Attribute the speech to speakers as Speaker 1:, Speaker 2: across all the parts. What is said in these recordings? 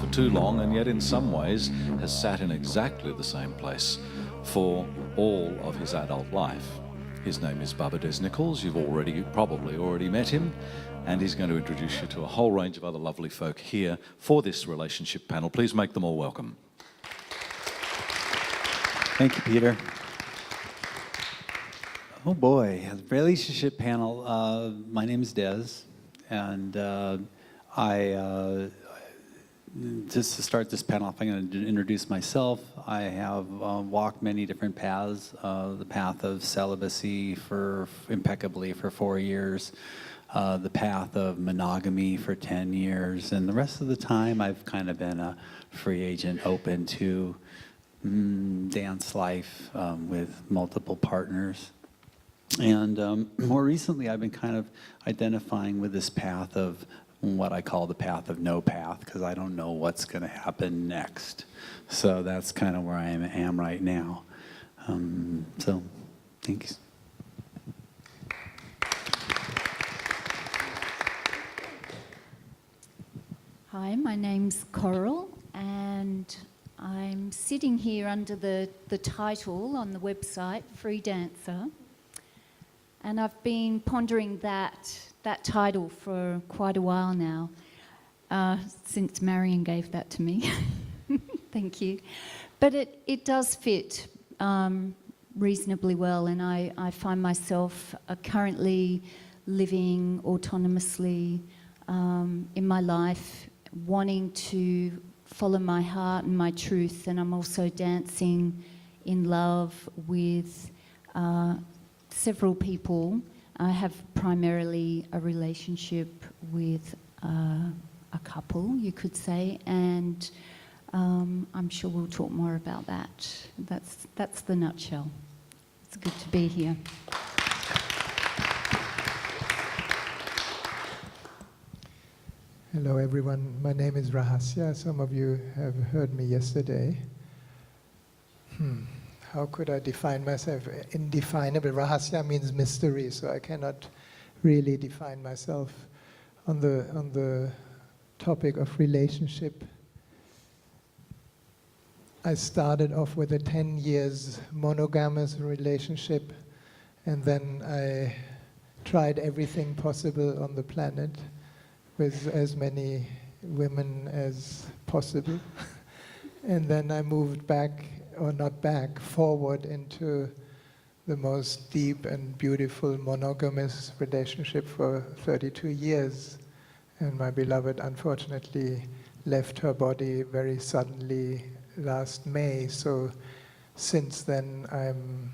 Speaker 1: for too long, and yet in some ways has sat in exactly the same place for all of his adult life. His name is Bubba Des-Nichols. You've probably already met him, and he's going to introduce you to a whole range of other lovely folk here for this relationship panel. Please make them all welcome.
Speaker 2: Thank you, Peter. Oh boy, relationship panel. My name is Des, and just to start this panel off, I'm going to introduce myself. I have walked many different paths. The path of celibacy impeccably for 4 years, the path of monogamy for 10 years, and the rest of the time I've kind of been a free agent, open to dance life with multiple partners. And more recently, I've been kind of identifying with this path of what I call the path of no path, because I don't know what's going to happen next. So that's kind of where I am right now. So, thanks.
Speaker 3: Hi, my name's Coral, and I'm sitting here under the title on the website, Free Dancer. And I've been pondering that title for quite a while now, since Marion gave that to me. Thank you. But it does fit reasonably well, and I find myself currently living autonomously in my life, wanting to follow my heart and my truth, and I'm also dancing in love with several people. I have primarily a relationship with a couple, you could say, and I'm sure we'll talk more about that. That's the nutshell. It's good to be here.
Speaker 4: Hello everyone, my name is Rahasya. Some of you have heard me yesterday. How could I define myself? Indefinable. Rahasya means mystery, so I cannot really define myself. On the topic of relationship, I started off with a 10 years monogamous relationship, and then I tried everything possible on the planet with as many women as possible. And then I moved back, or not back, forward into the most deep and beautiful monogamous relationship for 32 years. And my beloved unfortunately left her body very suddenly last May. So since then I'm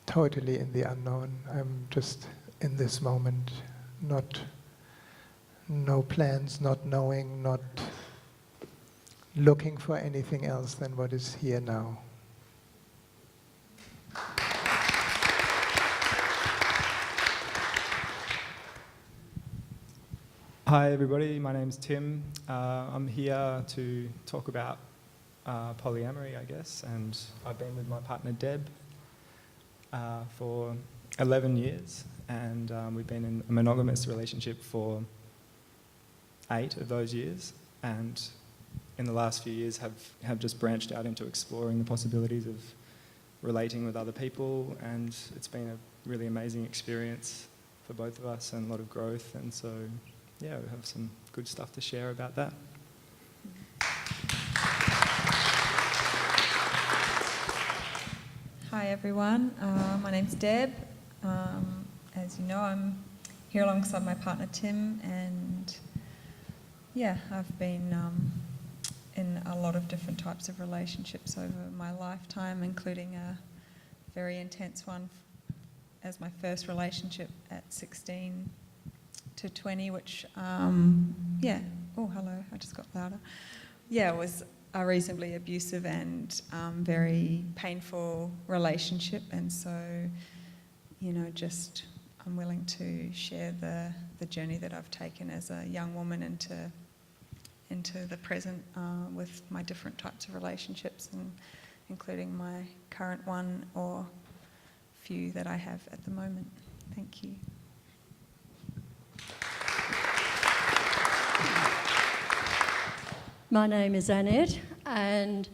Speaker 4: totally in the unknown. I'm just in this moment, no plans, not knowing, not looking for anything else than what is here now.
Speaker 5: Hi everybody, my name's Tim. I'm here to talk about polyamory, I guess, and I've been with my partner Deb for 11 years, and we've been in a monogamous relationship for 8 of those years, and in the last few years have just branched out into exploring the possibilities of relating with other people, and it's been a really amazing experience for both of us and a lot of growth, and so yeah, we have some good stuff to share about that.
Speaker 6: Hi everyone, my name's Deb. As you know, I'm here alongside my partner Tim, and yeah, I've been in a lot of different types of relationships over my lifetime, including a very intense one as my first relationship at 16 to 20, which, yeah, oh hello, I just got louder. Yeah, it was a reasonably abusive and very painful relationship, and so, you know, just I'm willing to share the journey that I've taken as a young woman into the present with my different types of relationships, and including my current one or few that I have at the moment. Thank you.
Speaker 7: My name is Annette, and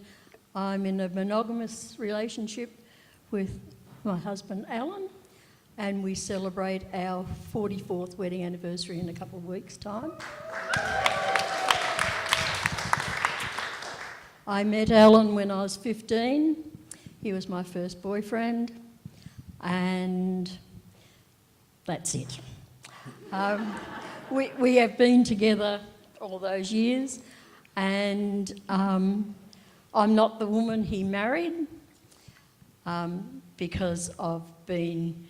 Speaker 7: I'm in a monogamous relationship with my husband Alan, and we celebrate our 44th wedding anniversary in a couple of weeks' time. I met Alan when I was 15. He was my first boyfriend, and that's it. We have been together all those years, and I'm not the woman he married because I've been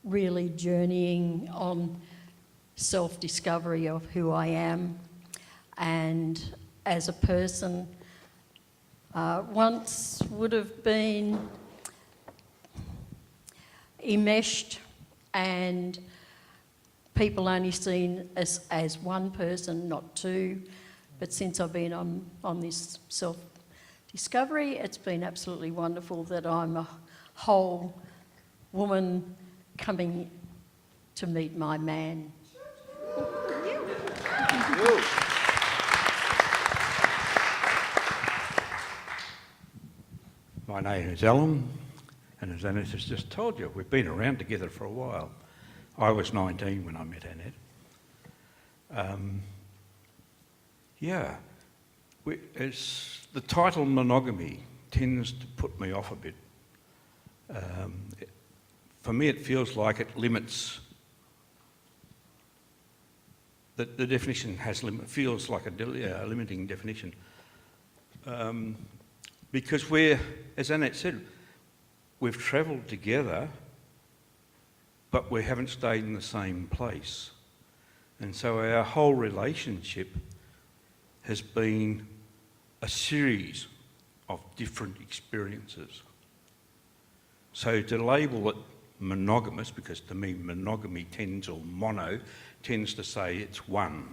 Speaker 7: really journeying on self-discovery of who I am, and as a person once would have been enmeshed and people only seen us as one person, not two. But since I've been on this self-discovery, it's been absolutely wonderful that I'm a whole woman coming to meet my man.
Speaker 8: My name is Alan, and as Annette has just told you, we've been around together for a while. I was 19 when I met Annette. It's the title monogamy tends to put me off a bit. For me, it feels like it limits. The definition feels like a limiting definition. Because as Annette said, we've travelled together, but we haven't stayed in the same place. And so our whole relationship has been a series of different experiences. So to label it monogamous, because to me monogamy tends to say it's one.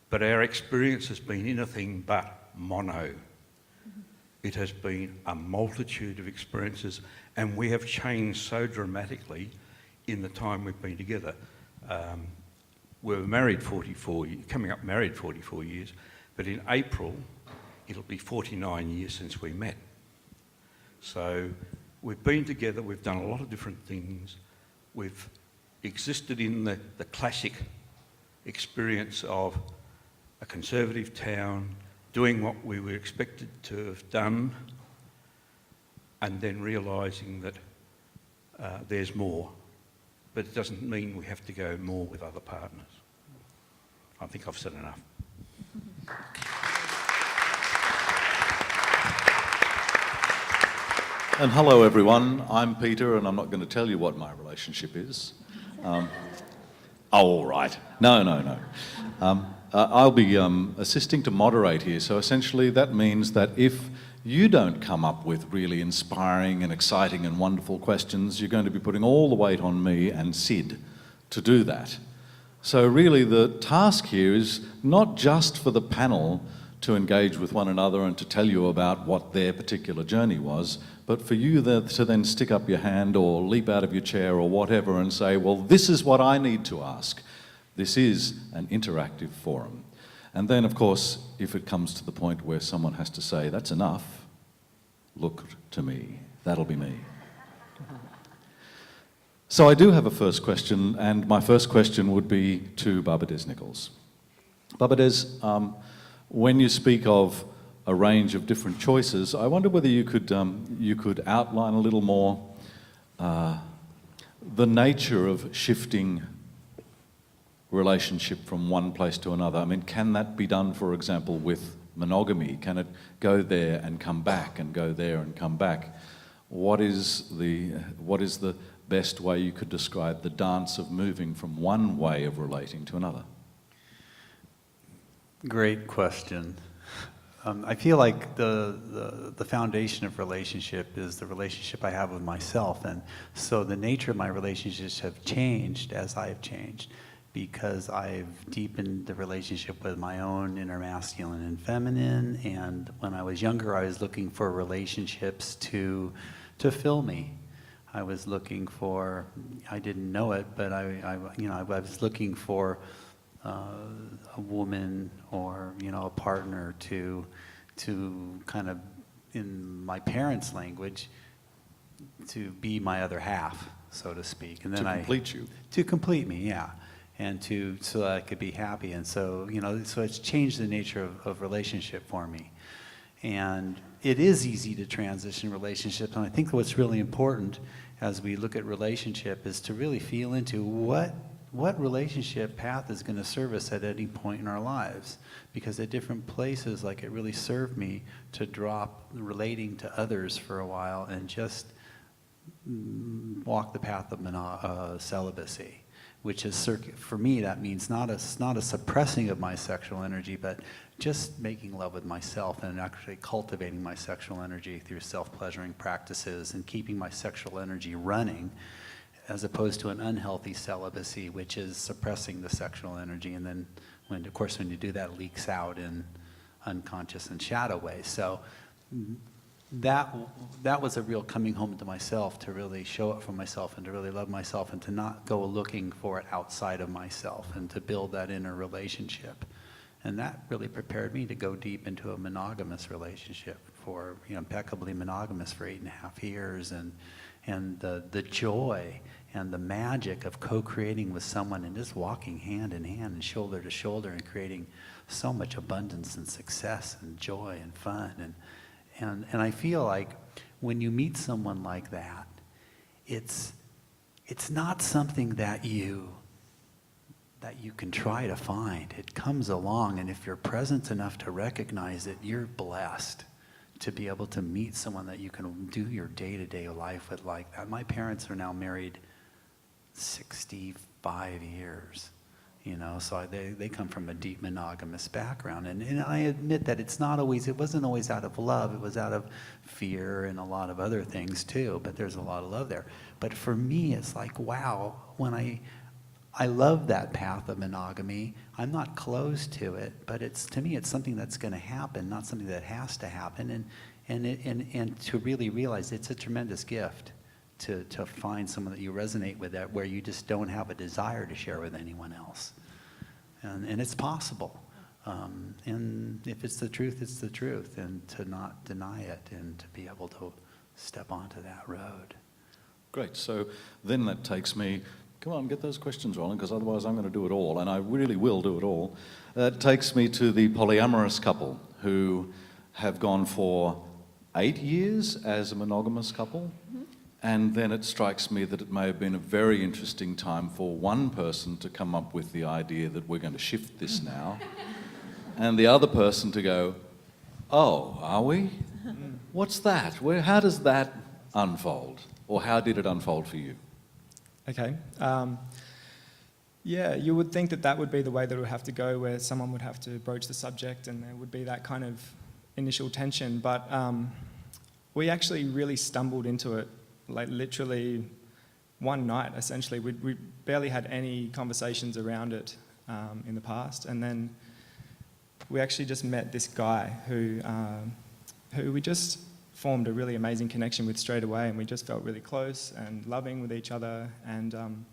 Speaker 8: But our experience has been anything but mono. It has been a multitude of experiences, and we have changed so dramatically in the time we've been together. We were married coming up married 44 years, but in April, it'll be 49 years since we met. So we've been together, we've done a lot of different things. We've existed in the classic experience of a conservative town, doing what we were expected to have done, and then realising that there's more. But it doesn't mean we have to go more with other partners. I think I've said enough.
Speaker 1: And hello, everyone. I'm Peter, and I'm not going to tell you what my relationship is. All right. No. I'll be assisting to moderate here. So essentially that means that if you don't come up with really inspiring and exciting and wonderful questions, you're going to be putting all the weight on me and Sid to do that. So really the task here is not just for the panel to engage with one another and to tell you about what their particular journey was, but for you to then stick up your hand or leap out of your chair or whatever and say, well, this is what I need to ask. This is an interactive forum. And then, of course, if it comes to the point where someone has to say, that's enough, look to me. That'll be me. So I do have a first question, and my first question would be to Barbadez-Nichols. Barbadez, when you speak of a range of different choices, I wonder whether you could outline a little more the nature of shifting relationship from one place to another. I mean, can that be done, for example, with monogamy? Can it go there and come back and go there and come back? What is the best way you could describe the dance of moving from one way of relating to another?
Speaker 2: Great question. I feel like the foundation of relationship is the relationship I have with myself, and so the nature of my relationships have changed as I have changed, because I've deepened the relationship with my own inner masculine and feminine, and when I was younger I was looking for relationships to fill me. I was looking for, I didn't know it, but I was looking for a woman or, you know, a partner to kind of, in my parents' language, to be my other half, so to speak. And then
Speaker 1: To complete you.
Speaker 2: To complete me, yeah. And so that I could be happy. And so, you know, so it's changed the nature of relationship for me. And it is easy to transition relationships. And I think what's really important as we look at relationship is to really feel into what relationship path is going to serve us at any point in our lives. Because at different places, like, it really served me to drop relating to others for a while and just walk the path of celibacy, which is, for me, that means not a suppressing of my sexual energy, but just making love with myself and actually cultivating my sexual energy through self-pleasuring practices and keeping my sexual energy running, as opposed to an unhealthy celibacy, which is suppressing the sexual energy. And then, when you do that, it leaks out in unconscious and shadow ways. So that was a real coming home to myself, to really show up for myself and to really love myself and to not go looking for it outside of myself and to build that inner relationship. And that really prepared me to go deep into a monogamous relationship for, you know, impeccably monogamous for 8.5 years, and the joy and the magic of co-creating with someone and just walking hand in hand and shoulder to shoulder and creating so much abundance and success and joy and fun. And I feel like when you meet someone like that, it's not something that you can try to find. It comes along, and if you're present enough to recognize it, you're blessed to be able to meet someone that you can do your day-to-day life with like that. My parents are now married 65 years. You know, so they come from a deep monogamous background. And I admit that it wasn't always out of love, it was out of fear and a lot of other things too, but there's a lot of love there. But for me, it's like, wow, when I love that path of monogamy. I'm not close to it, but to me, it's something that's going to happen, not something that has to happen. And to really realize it's a tremendous gift to find someone that you resonate with, that where you just don't have a desire to share with anyone else. And it's possible. And if it's the truth, it's the truth. And to not deny it and to be able to step onto that road.
Speaker 1: Great. So then that takes me, come on, get those questions rolling, because otherwise I'm going to do it all, and I really will do it all. That takes me to the polyamorous couple who have gone for 8 years as a monogamous couple. And then it strikes me that it may have been a very interesting time for one person to come up with the idea that we're going to shift this now, and the other person to go, oh, are we? What's that? How does that unfold? Or how did it unfold for you?
Speaker 5: Okay. Yeah, you would think that would be the way that it would have to go, where someone would have to broach the subject and there would be that kind of initial tension. But we actually really stumbled into it, like literally one night, essentially. We barely had any conversations around it in the past. And then we actually just met this guy who we just formed a really amazing connection with straight away, and we just felt really close and loving with each other. And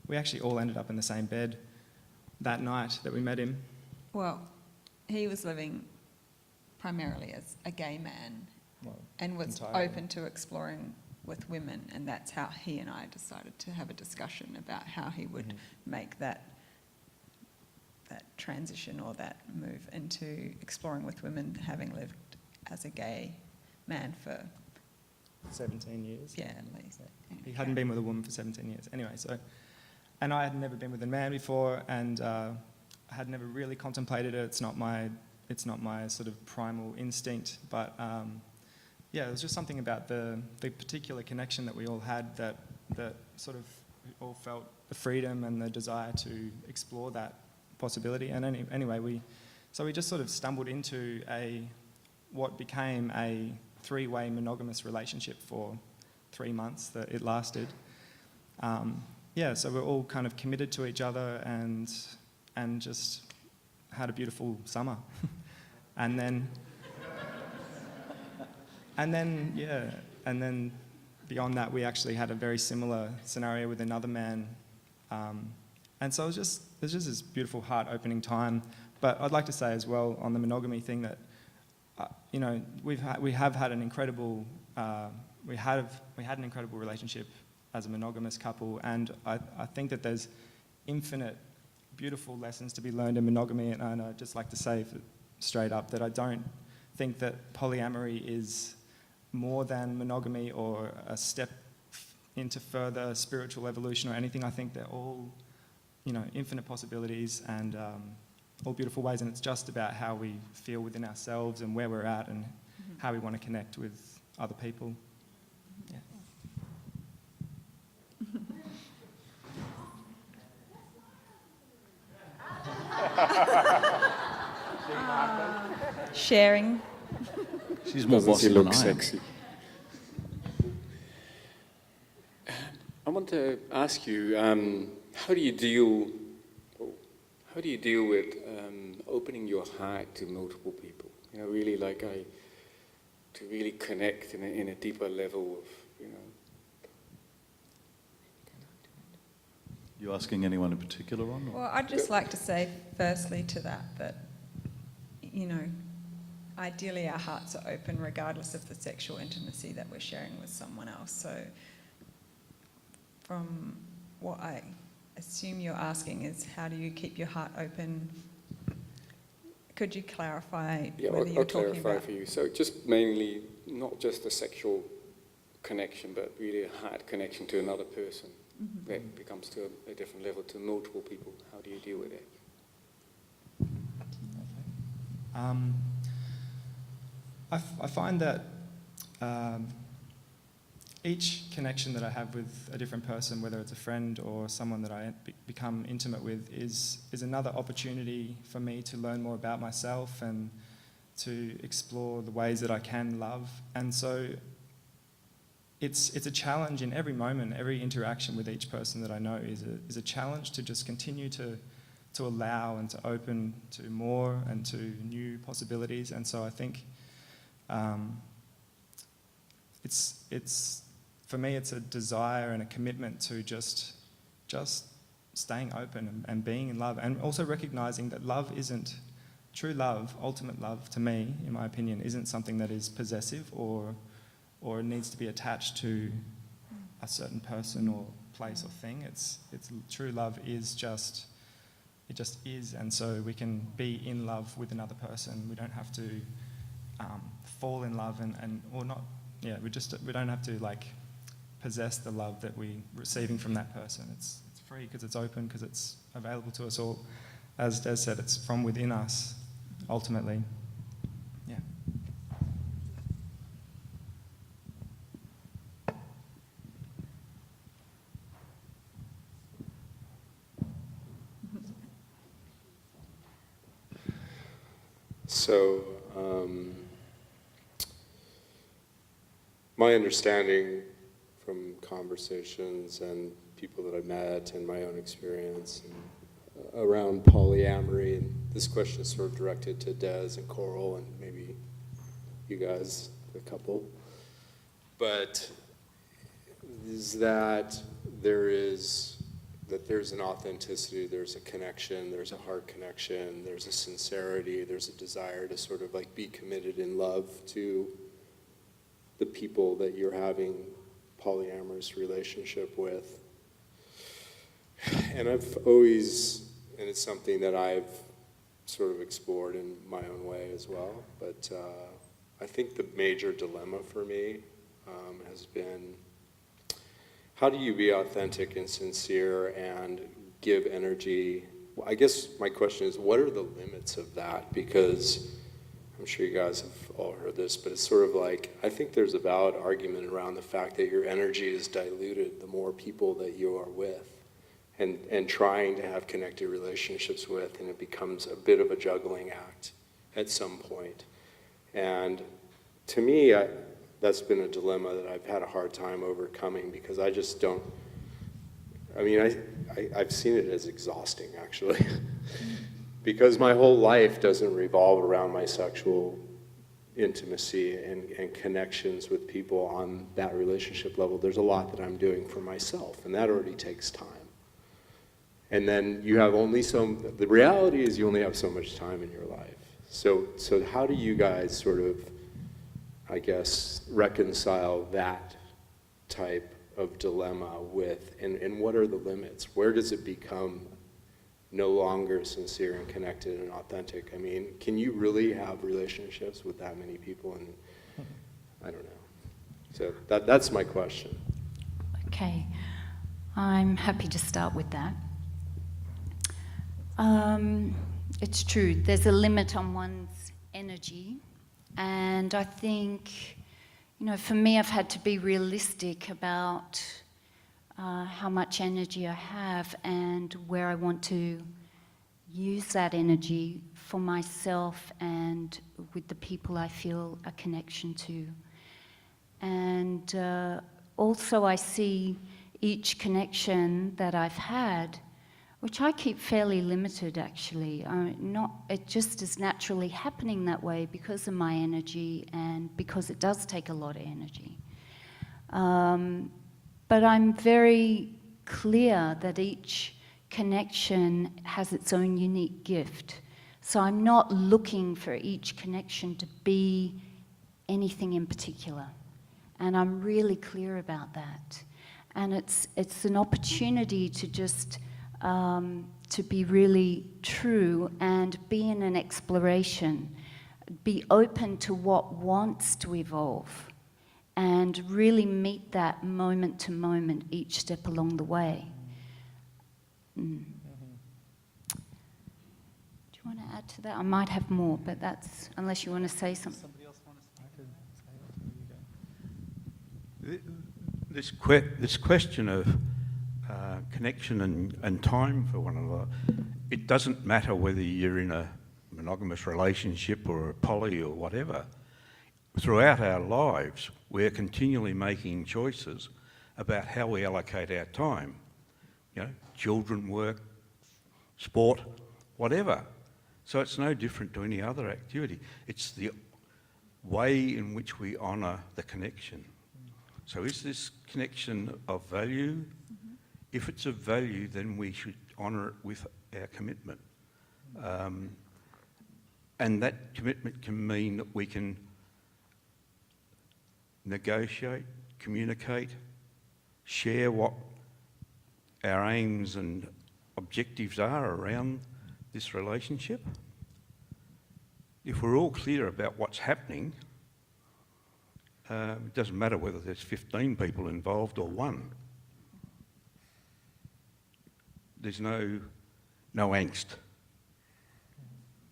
Speaker 5: we actually all ended up in the same bed that night that we met him.
Speaker 6: Well, he was living primarily as a gay man and was
Speaker 5: entirely
Speaker 6: open to exploring with women, and that's how he and I decided to have a discussion about how he would make that transition or that move into exploring with women, having lived as a gay man for
Speaker 5: 17 years.
Speaker 6: Yeah, at least.
Speaker 5: He hadn't been with a woman for 17 years. Anyway, and I had never been with a man before, and I had never really contemplated it. It's not my sort of primal instinct, but yeah, it was just something about the particular connection that we all had that sort of all felt the freedom and the desire to explore that possibility. And anyway, we just sort of stumbled into what became a 3-way monogamous relationship for 3 months that it lasted. Yeah, so we're all kind of committed to each other and just had a beautiful summer. and then beyond that, we actually had a very similar scenario with another man And so it was just this beautiful heart-opening time. But I'd like to say as well on the monogamy thing that, you know, we have had an incredible we had an incredible relationship as a monogamous couple, and I think that there's infinite beautiful lessons to be learned in monogamy, and I'd just like to say straight up that I don't think that polyamory is more than monogamy or a step into further spiritual evolution or anything. I think they're all, you know, infinite possibilities and all beautiful ways, and it's just about how we feel within ourselves and where we're at and how we want to connect with other people. Yeah.
Speaker 6: Sharing.
Speaker 1: She's more
Speaker 9: Doesn't
Speaker 1: bossy
Speaker 9: she
Speaker 1: than
Speaker 9: look
Speaker 1: I am.
Speaker 9: sexy? I want to ask you, how do you deal with opening your heart to multiple people? You know, really to really connect in a deeper level of, you know.
Speaker 1: You asking anyone in particular, Ron? or-
Speaker 6: Well, I'd just like to say firstly to that, you know, ideally our hearts are open regardless of the sexual intimacy that we're sharing with someone else. So from what I assume you're asking is how do you keep your heart open? Could you clarify
Speaker 9: Yeah,
Speaker 6: whether
Speaker 9: I'll
Speaker 6: you're talking
Speaker 9: clarify
Speaker 6: about...
Speaker 9: for you. So just mainly, not just a sexual connection, but really a heart connection to another person. That becomes to a different level to multiple people. How do you deal with it?
Speaker 5: I find that each connection that I have with a different person, whether it's a friend or someone that I become intimate with, is another opportunity for me to learn more about myself and to explore the ways that I can love. And so it's a challenge in every moment, every interaction with each person that I know is a challenge to just continue to allow and to open to more and to new possibilities. And so I think it's for me it's a desire and a commitment to just staying open and being in love, and also recognizing that love isn't true love. Ultimate love, to me, in my opinion, isn't something that is possessive or needs to be attached to a certain person or place or thing. It's true love is just is, and so we can be in love with another person. We don't have to fall in love and or not. Yeah, we don't have to like possess the love that we're receiving from that person. It's free because it's open, because it's available to us all. As Des said, it's from within us, ultimately. Yeah.
Speaker 9: So, my understanding from conversations and people that I've met and my own experience around polyamory, and this question is sort of directed to Des and Coral and maybe you guys, the couple, but is that there's an authenticity, there's a connection, there's a heart connection, there's a sincerity, there's a desire to sort of like be committed in love to the people that you're having polyamorous relationship with. And I've always, and it's something that I've sort of explored in my own way as well, but I think the major dilemma for me has been, how do you be authentic and sincere and give energy? I guess my question is, what are the limits of that? Because I'm sure you guys have all heard this, but it's sort of like, I think there's a valid argument around the fact that your energy is diluted the more people that you are with and trying to have connected relationships with, and it becomes a bit of a juggling act at some point. And to me, that's been a dilemma that I've had a hard time overcoming, because I just don't, I mean, I've seen it as exhausting, actually. Because my whole life doesn't revolve around my sexual intimacy and connections with people on that relationship level. There's a lot that I'm doing for myself, and that already takes time. And then you have only the reality is you only have so much time in your life. So how do you guys sort of, I guess, reconcile that type of dilemma with, and what are the limits? Where does it become no longer sincere and connected and authentic? I mean, can you really have relationships with that many people? And I don't know. So that's my question.
Speaker 3: Okay, I'm happy to start with that. It's true, there's a limit on one's energy, and I think, you know, for me, I've had to be realistic about how much energy I have and where I want to use that energy for myself and with the people I feel a connection to. And also I see each connection that I've had, which I keep fairly limited actually. It just is naturally happening that way because of my energy and because it does take a lot of energy. But I'm very clear that each connection has its own unique gift. So I'm not looking for each connection to be anything in particular. And I'm really clear about that. And it's an opportunity to just to be really true and be in an exploration, be open to what wants to evolve, and really meet that moment to moment each step along the way. Mm. Do you want to add to that? I might have more, but that's, unless you want to say something.
Speaker 2: Somebody else want to say it?
Speaker 8: This question of connection and time for one another, it doesn't matter whether you're in a monogamous relationship or a poly or whatever. Throughout our lives, we're continually making choices about how we allocate our time. You know, children, work, sport, whatever. So it's no different to any other activity. It's the way in which we honour the connection. So is this connection of value? Mm-hmm. If it's of value, then we should honour it with our commitment. And that commitment can mean that we can negotiate, communicate, share what our aims and objectives are around this relationship. If we're all clear about what's happening, it doesn't matter whether there's 15 people involved or one. There's no angst.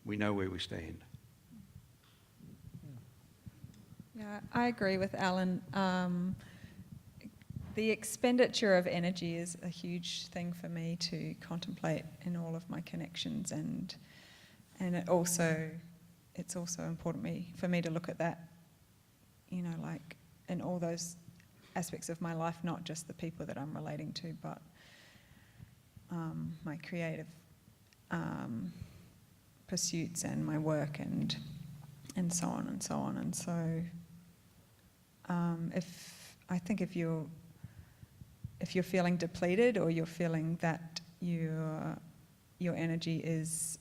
Speaker 8: We know where we stand.
Speaker 6: Yeah, I agree with Alan. The expenditure of energy is a huge thing for me to contemplate in all of my connections, and it's also important for me to look at that, you know, like in all those aspects of my life, not just the people that I'm relating to, but my creative pursuits and my work and so on and so on. And so if you're feeling depleted, or you're feeling that your energy is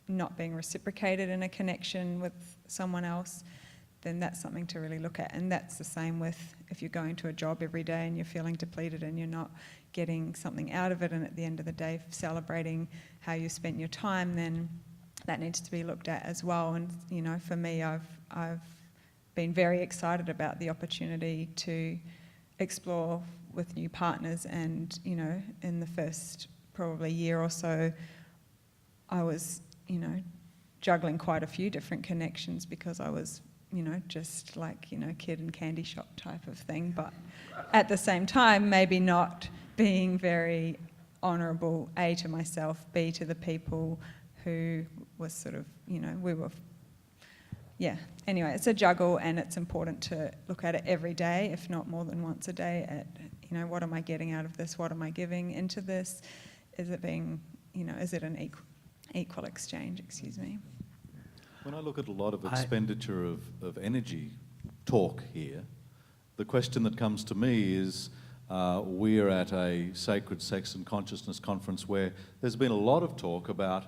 Speaker 6: not being reciprocated in a connection with someone else, then that's something to really look at. And that's the same with if you're going to a job every day and you're feeling depleted and you're not getting something out of it, and at the end of the day celebrating how you spent your time, then that needs to be looked at as well. And you know, for me, I've been very excited about the opportunity to explore with new partners, and you know, in the first probably year or so, I was, you know, juggling quite a few different connections because I was, you know, just like, you know, kid in candy shop type of thing, but at the same time maybe not being very honourable, A, to myself, B, to the people who was sort of, you know, we were, yeah. Anyway, it's a juggle, and it's important to look at it every day, if not more than once a day, at, you know, what am I getting out of this? What am I giving into this? Is it being, you know, is it an equal exchange, excuse me?
Speaker 1: When I look at a lot of expenditure of energy talk here, the question that comes to me is, we're at a sacred sex and consciousness conference where there's been a lot of talk about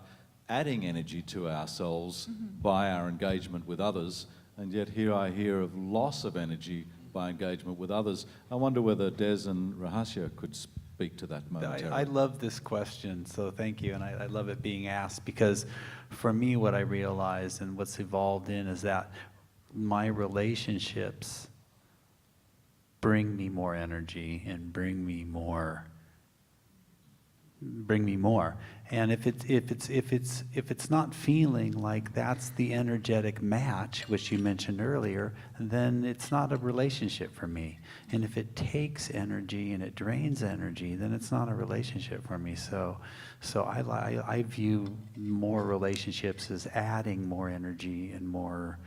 Speaker 1: adding energy to ourselves by our engagement with others, and yet here I hear of loss of energy by engagement with others. I wonder whether Des and Rahasya could speak to that momentarily.
Speaker 2: I love this question, so thank you, and I love it being asked, because for me what I realized and what's evolved in is that my relationships bring me more energy and bring me more. And if it's not feeling like that's the energetic match, which you mentioned earlier, then it's not a relationship for me. And if it takes energy and it drains energy, then it's not a relationship for me. So I view more relationships as adding more energy and more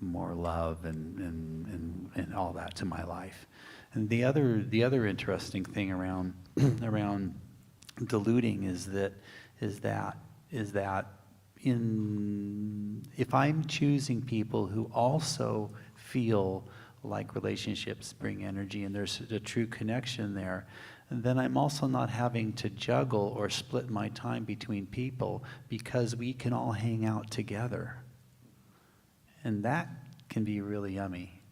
Speaker 2: love and all that to my life. And the other interesting thing around diluting is that if I'm choosing people who also feel like relationships bring energy and there's a true connection there, then I'm also not having to juggle or split my time between people, because we can all hang out together. And that can be really yummy.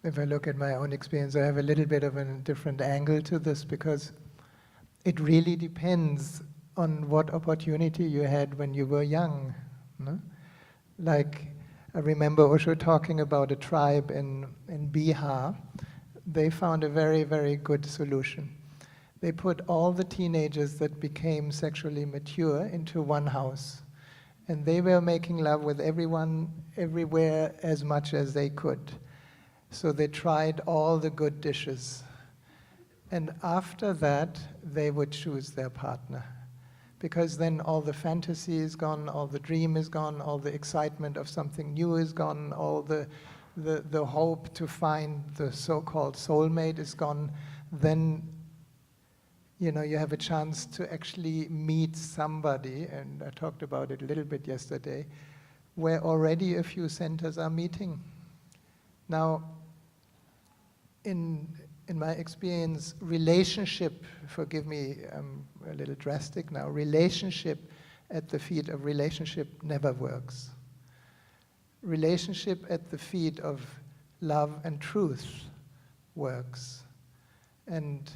Speaker 4: If I look at my own experience, I have a little bit of a different angle to this, because it really depends on what opportunity you had when you were young. No? Like, I remember Osho talking about a tribe in Bihar. They found a very, very good solution. They put all the teenagers that became sexually mature into one house. And they were making love with everyone, everywhere, as much as they could. So they tried all the good dishes. And after that, they would choose their partner. Because then all the fantasy is gone, all the dream is gone, all the excitement of something new is gone, all the hope to find the so-called soulmate is gone. Then, you know, you have a chance to actually meet somebody, and I talked about it a little bit yesterday, where already a few centers are meeting. Now, in my experience, relationship, forgive me, I'm a little drastic now, relationship at the feet of relationship never works. Relationship at the feet of love and truth works. And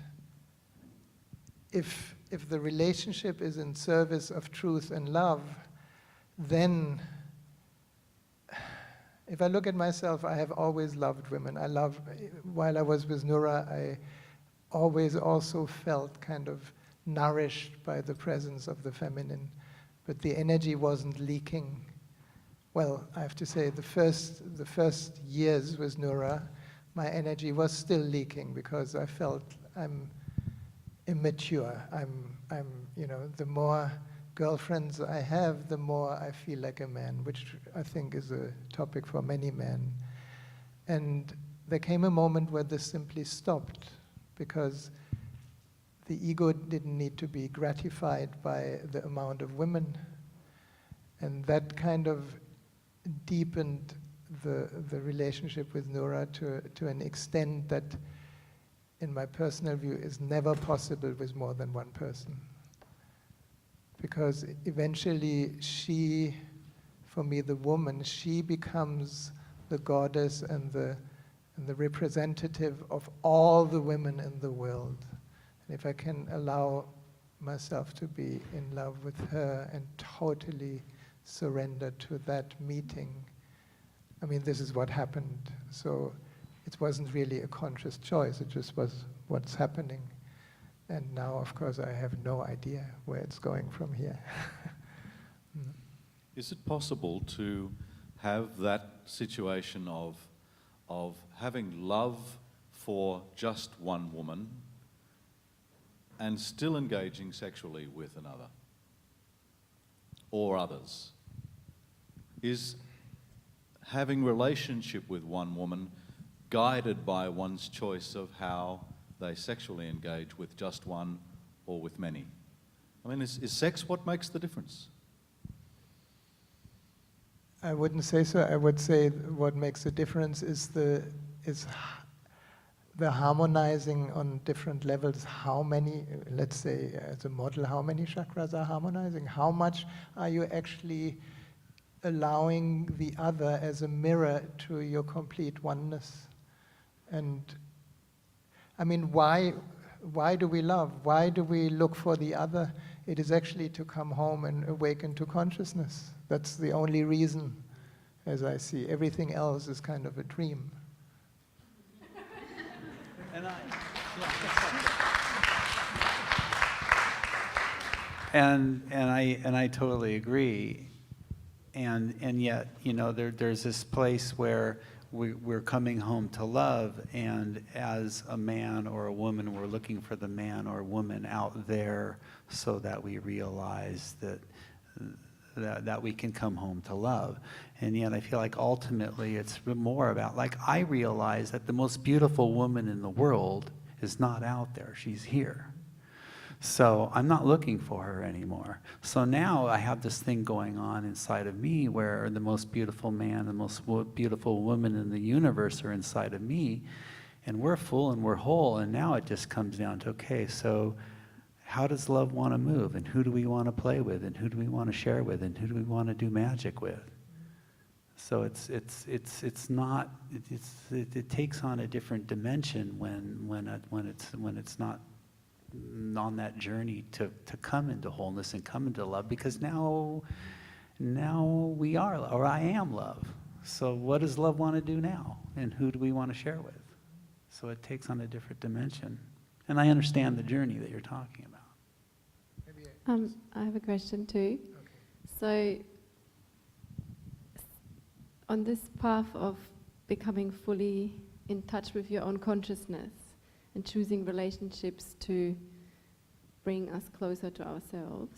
Speaker 4: if the relationship is in service of truth and love, then if I look at myself, I have always loved women. While I was with Nura, I always also felt kind of nourished by the presence of the feminine, but the energy wasn't leaking. Well, I have to say, the first years with Nura, my energy was still leaking, because I felt I'm immature. You know, the more girlfriends I have, the more I feel like a man, which I think is a topic for many men. And there came a moment where this simply stopped, because the ego didn't need to be gratified by the amount of women. And that kind of deepened the relationship with Nura to an extent that, in my personal view, is never possible with more than one person. Because eventually she, for me, the woman, she becomes the goddess and the representative of all the women in the world. And if I can allow myself to be in love with her and totally surrender to that meeting, I mean, this is what happened. So it wasn't really a conscious choice, it just was what's happening. And now, of course, I have no idea where it's going from here.
Speaker 1: Is it possible to have that situation of having love for just one woman and still engaging sexually with another or others? Is having relationship with one woman guided by one's choice of how they sexually engage with just one or with many? I mean, is sex what makes the difference?
Speaker 4: I wouldn't say so. I would say what makes a difference is the harmonizing on different levels. How many, let's say as a model, how many chakras are harmonizing? How much are you actually allowing the other as a mirror to your complete oneness? And I mean, why do we love? Why do we look for the other? It is actually to come home and awaken to consciousness. That's the only reason, as I see. Everything else is kind of a dream.
Speaker 2: And I totally agree. And yet, you know, there's this place where we're coming home to love, and as a man or a woman, we're looking for the man or woman out there so that we realize that we can come home to love. And yet I feel like ultimately it's more about, like, I realize that the most beautiful woman in the world is not out there, she's here. So I'm not looking for her anymore. So now I have this thing going on inside of me where the most beautiful man, the most beautiful woman in the universe are inside of me, and we're full and we're whole. And now it just comes down to, okay, so how does love want to move, and who do we want to play with, and who do we want to share with, and who do we want to do magic with? So it takes on a different dimension when it's not on that journey to come into wholeness and come into love, because now we are, or I am love. So what does love want to do now, and who do we want to share with? So it takes on a different dimension, and I understand the journey that you're talking about.
Speaker 10: I have a question too. So on this path of becoming fully in touch with your own consciousness and choosing relationships to bring us closer to ourselves,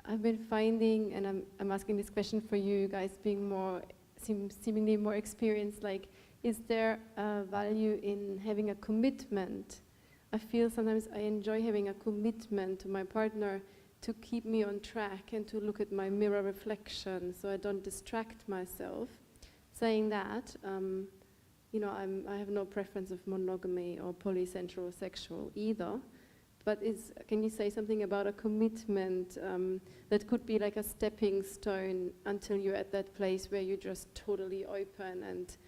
Speaker 10: I've been finding, and I'm asking this question for you guys being more, seemingly more experienced, like, is there a value in having a commitment? I feel sometimes I enjoy having a commitment to my partner to keep me on track and to look at my mirror reflection so I don't distract myself. Saying that, you know, I have no preference of monogamy or polycentric or sexual either, but can you say something about a commitment that could be like a stepping stone until you're at that place where you're just totally open and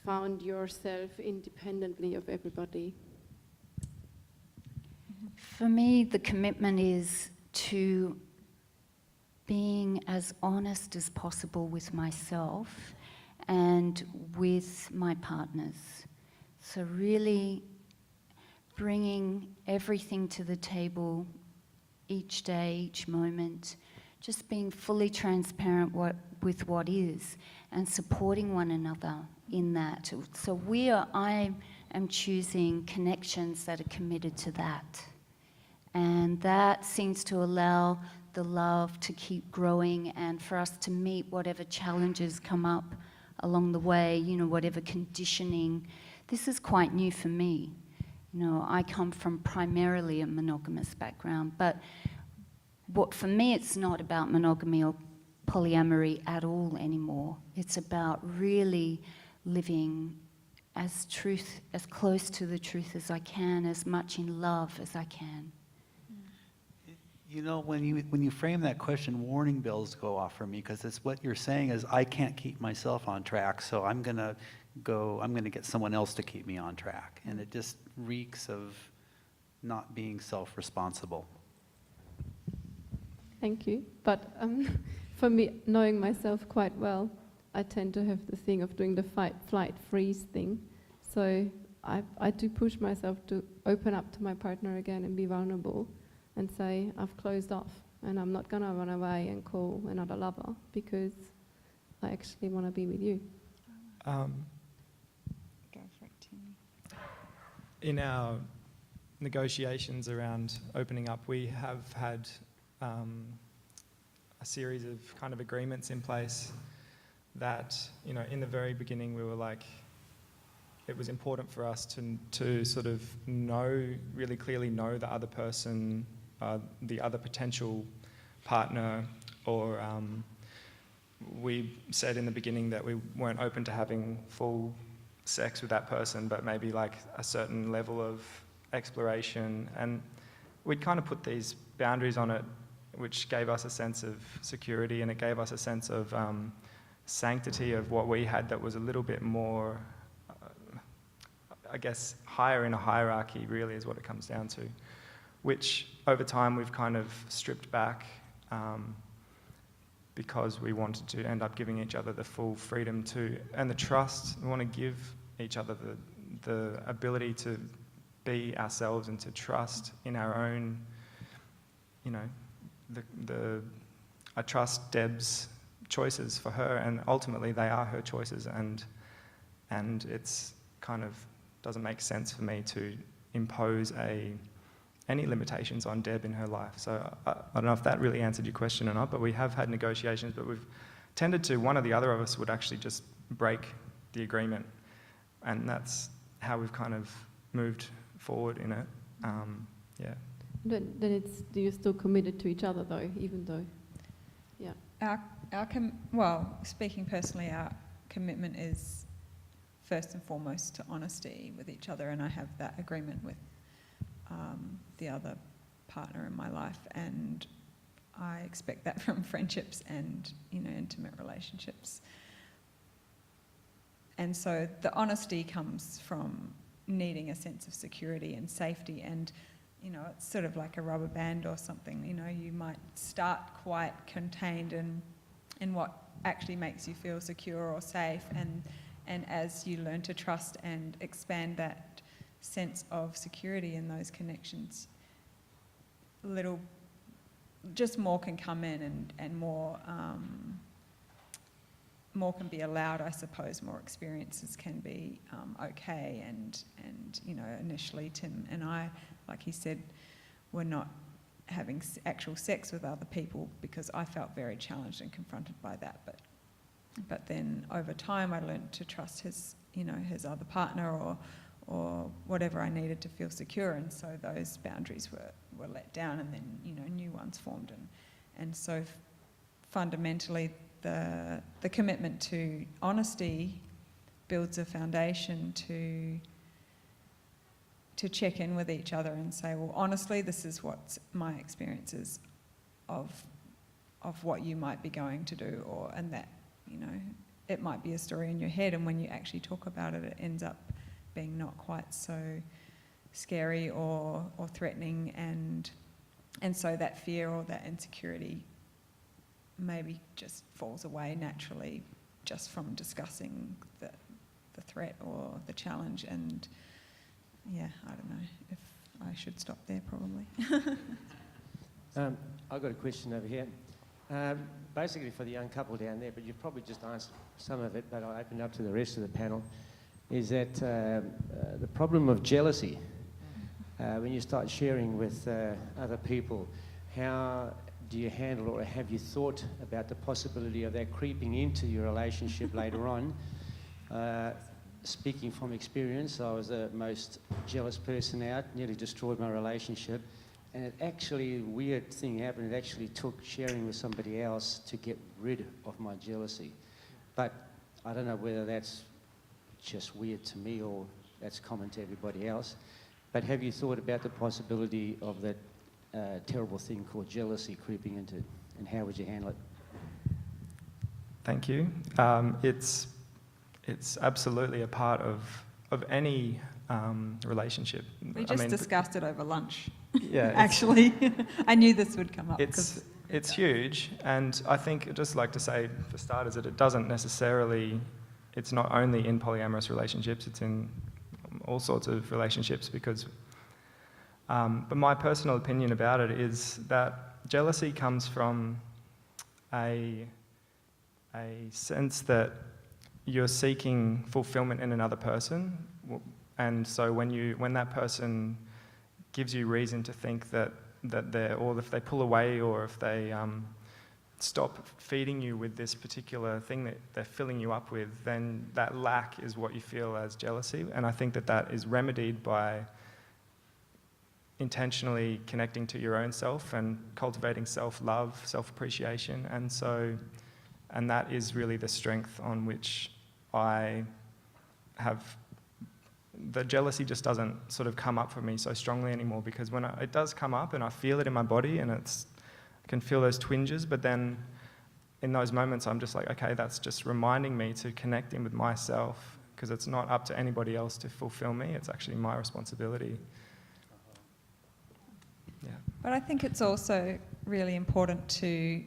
Speaker 10: found yourself independently of everybody?
Speaker 3: For me, the commitment is to being as honest as possible with myself and with my partners. So really bringing everything to the table each day, each moment, just being fully transparent with what is and supporting one another in that. So I am choosing connections that are committed to that. And that seems to allow the love to keep growing and for us to meet whatever challenges come up along the way, you know, whatever conditioning. This is quite new for me. You know, I come from primarily a monogamous background, but for me, it's not about monogamy or polyamory at all anymore. It's about really living as close to the truth as I can, as much in love as I can.
Speaker 2: You know, when you frame that question, warning bells go off for me, because it's what you're saying is I can't keep myself on track, so I'm gonna get someone else to keep me on track, and it just reeks of not being self-responsible.
Speaker 10: Thank you. But for me, knowing myself quite well, I tend to have the thing of doing the fight, flight, freeze thing. So I do push myself to open up to my partner again and be vulnerable and say, I've closed off and I'm not going to run away and call another lover because I actually want to be with you.
Speaker 5: Go for it, Tim. In our negotiations around opening up, we have had a series of kind of agreements in place that, you know, in the very beginning we were like, it was important for us to sort of really clearly know the other person, the other potential partner or we said in the beginning that we weren't open to having full sex with that person, but maybe like a certain level of exploration, and we'd kind of put these boundaries on it, which gave us a sense of security, and it gave us a sense of sanctity of what we had that was a little bit more, I guess, higher in a hierarchy, really, is what it comes down to, which over time we've kind of stripped back because we wanted to end up giving each other the full freedom to, and the trust. We want to give each other the ability to be ourselves and to trust in our own, you know, I trust Deb's choices for her, and ultimately they are her choices, and it's kind of doesn't make sense for me to impose any limitations on Deb in her life. So I don't know if that really answered your question or not, but we have had negotiations, but we've tended to, one or the other of us would actually just break the agreement, and that's how we've kind of moved forward in it. Yeah.
Speaker 10: Then you're still committed to each other though, even though, yeah.
Speaker 6: Well, speaking personally, our commitment is first and foremost to honesty with each other, and I have that agreement with the other partner in my life, and I expect that from friendships and, you know, intimate relationships. And so the honesty comes from needing a sense of security and safety, and, you know, it's sort of like a rubber band or something. You know, you might start quite contained in what actually makes you feel secure or safe, and as you learn to trust and expand that sense of security in those connections, just more can come in, and more can be allowed, I suppose. More experiences can be okay, and you know, initially Tim and I, like he said, were not having actual sex with other people because I felt very challenged and confronted by that. But then over time I learned to trust his other partner or whatever I needed to feel secure, and so those boundaries were let down, and then, you know, new ones formed, and so fundamentally the commitment to honesty builds a foundation to check in with each other and say, well, honestly, this is what my experiences of what you might be going to do, and that, you know, it might be a story in your head, and when you actually talk about it, it ends up being not quite so scary or threatening, and so that fear or that insecurity maybe just falls away naturally just from discussing the threat or the challenge. And yeah, I don't know if I should stop there, probably.
Speaker 11: I've got a question over here. Basically for the young couple down there, but you've probably just answered some of it, but I'll open it up to the rest of the panel, is that the problem of jealousy. When you start sharing with other people, how do you handle, or have you thought about the possibility of that creeping into your relationship later on? Speaking from experience, I was the most jealous person out, nearly destroyed my relationship. And it actually, a weird thing happened, it actually took sharing with somebody else to get rid of my jealousy. But I don't know whether that's just weird to me or that's common to everybody else. But have you thought about the possibility of that terrible thing called jealousy creeping into it, and how would you handle it?
Speaker 5: Thank you. It's absolutely a part of any relationship.
Speaker 6: We just discussed it over lunch.
Speaker 5: Yeah,
Speaker 6: actually, I knew this would come up.
Speaker 5: It's huge, and I think I'd just like to say, for starters, that it doesn't necessarily. It's not only in polyamorous relationships; it's in all sorts of relationships. Because, but my personal opinion about it is that jealousy comes from a sense that you're seeking fulfillment in another person, and so when that person gives you reason to think that or if they pull away, or if they stop feeding you with this particular thing that they're filling you up with, then that lack is what you feel as jealousy. And I think that is remedied by intentionally connecting to your own self and cultivating self-love, self-appreciation. And that is really the strength on which I have. The jealousy just doesn't sort of come up for me so strongly anymore, because when it does come up and I feel it in my body and I can feel those twinges, but then in those moments I'm just like, okay, that's just reminding me to connect in with myself, because it's not up to anybody else to fulfill me, it's actually my responsibility. Yeah.
Speaker 6: But I think it's also really important to,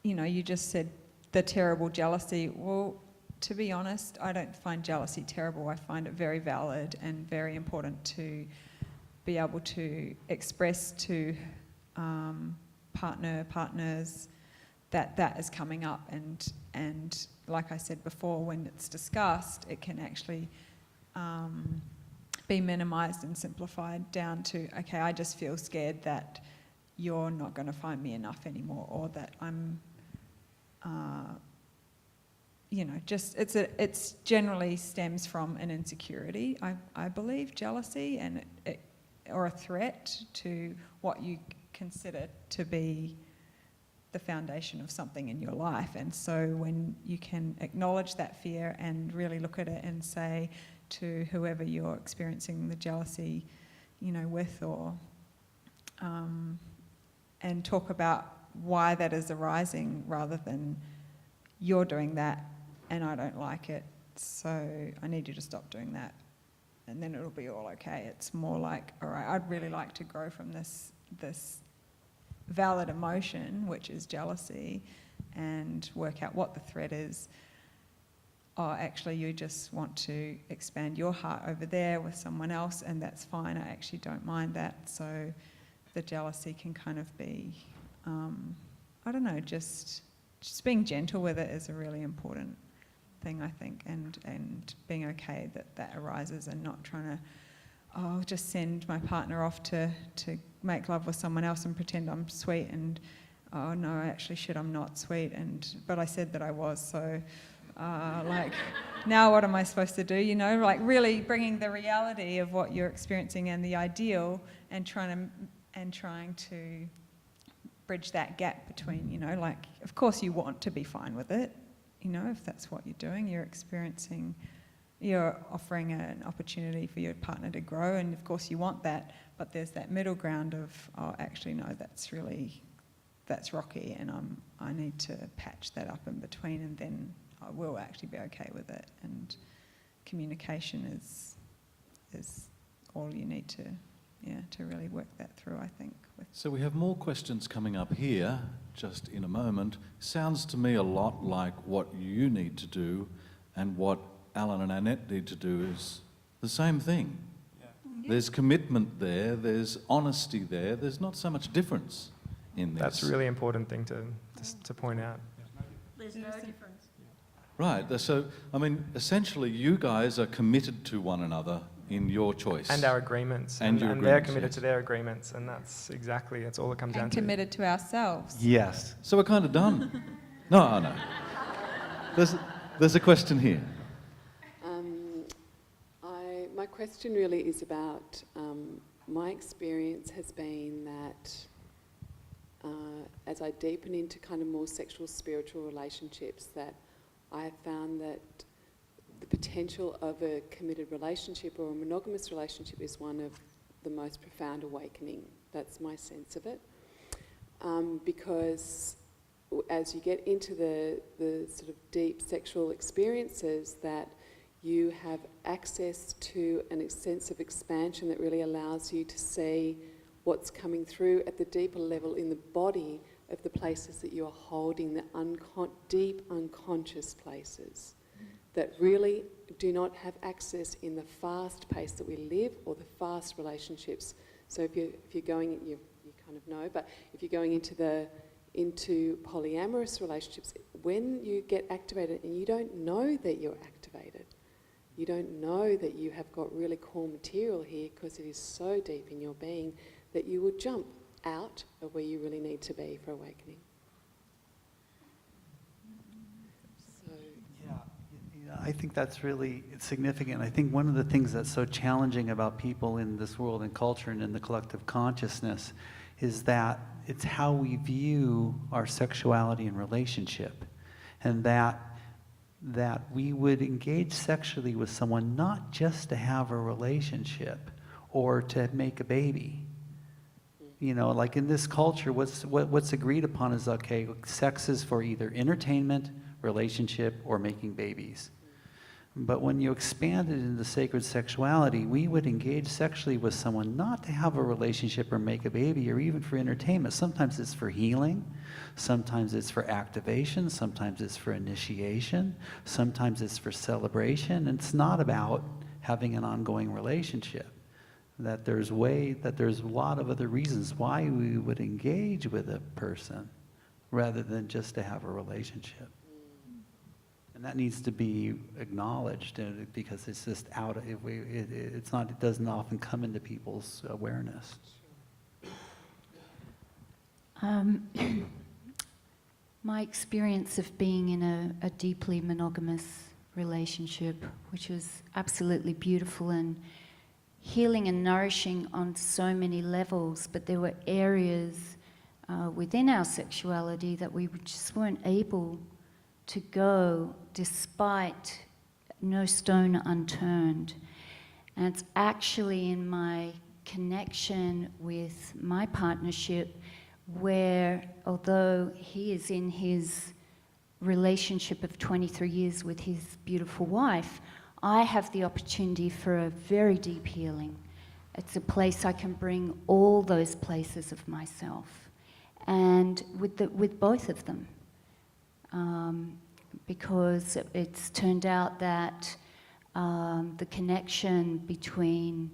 Speaker 6: you just said the terrible jealousy. Well, to be honest, I don't find jealousy terrible. I find it very valid and very important to be able to express to partners that is coming up. And like I said before, when it's discussed, it can actually be minimised and simplified down to, okay, I just feel scared that you're not going to find me enough anymore, or that I'm... it's generally stems from an insecurity, I believe, jealousy, and or a threat to what you consider to be the foundation of something in your life. And so when you can acknowledge that fear and really look at it and say to whoever you're experiencing the jealousy, with, or and talk about why that is arising, rather than you're doing that and I don't like it, so I need you to stop doing that, and then it'll be all okay. It's more like, all right, I'd really like to grow from this valid emotion, which is jealousy, and work out what the threat is. Oh, actually, you just want to expand your heart over there with someone else, and that's fine. I actually don't mind that. So the jealousy can kind of be, I don't know, just being gentle with it is a really important thing, I think, and being okay that arises, and not trying to, just send my partner off to make love with someone else and pretend I'm sweet, and oh no, actually shit, I'm not sweet, but I said that I was, so now what am I supposed to do, like really bringing the reality of what you're experiencing and the ideal, and trying to bridge that gap between, like, of course you want to be fine with it, if that's what you're doing, you're offering an opportunity for your partner to grow, and of course you want that, but there's that middle ground of, oh, actually no, that's rocky, and I need to patch that up in between, and then I will actually be okay with it. And communication is all you need to really work that through, I think.
Speaker 1: So we have more questions coming up here just in a moment. Sounds to me a lot like what you need to do and what Alan and Annette need to do is the same thing. Yeah. There's commitment there, there's honesty there, there's not so much difference in this.
Speaker 5: That's a really important thing to point out.
Speaker 7: There's no difference.
Speaker 1: Right, so, essentially you guys are committed to one another in your choice.
Speaker 5: And our agreements. And they're committed to their agreements, and that's all it comes down to.
Speaker 6: And committed to ourselves.
Speaker 1: Yes. So we're kind of done. No. There's a question here.
Speaker 12: My question really is about, my experience has been that as I deepen into kind of more sexual, spiritual relationships, that I have found that the potential of a committed relationship or a monogamous relationship is one of the most profound awakening. That's my sense of it. Because as you get into the sort of deep sexual experiences, that you have access to a sense of expansion that really allows you to see what's coming through at the deeper level in the body of the places that you're holding, the deep unconscious places that really do not have access in the fast pace that we live or the fast relationships. So if you're going, you kind of know, but if you're going into polyamorous relationships, when you get activated and you don't know that you're activated, you don't know that you have got really cool material here because it is so deep in your being that you will jump out of where you really need to be for awakening. So.
Speaker 2: Yeah, I think that's really significant. I think one of the things that's so challenging about people in this world and culture and in the collective consciousness is that it's how we view our sexuality and relationship, and that we would engage sexually with someone not just to have a relationship or to make a baby. You know, like in this culture, what's agreed upon is, okay, sex is for either entertainment, relationship, or making babies. But when you expand it into sacred sexuality, we would engage sexually with someone not to have a relationship or make a baby or even for entertainment. Sometimes it's for healing, sometimes it's for activation, sometimes it's for initiation, sometimes it's for celebration. And it's not about having an ongoing relationship. That there's a lot of other reasons why we would engage with a person rather than just to have a relationship. And that needs to be acknowledged, because it's just it doesn't often come into people's awareness.
Speaker 3: My experience of being in a deeply monogamous relationship, which was absolutely beautiful and healing and nourishing on so many levels, but there were areas within our sexuality that we just weren't able to go despite no stone unturned. And it's actually in my connection with my partnership where, although he is in his relationship of 23 years with his beautiful wife, I have the opportunity for a very deep healing. It's a place I can bring all those places of myself, and with both of them. Because it's turned out that the connection between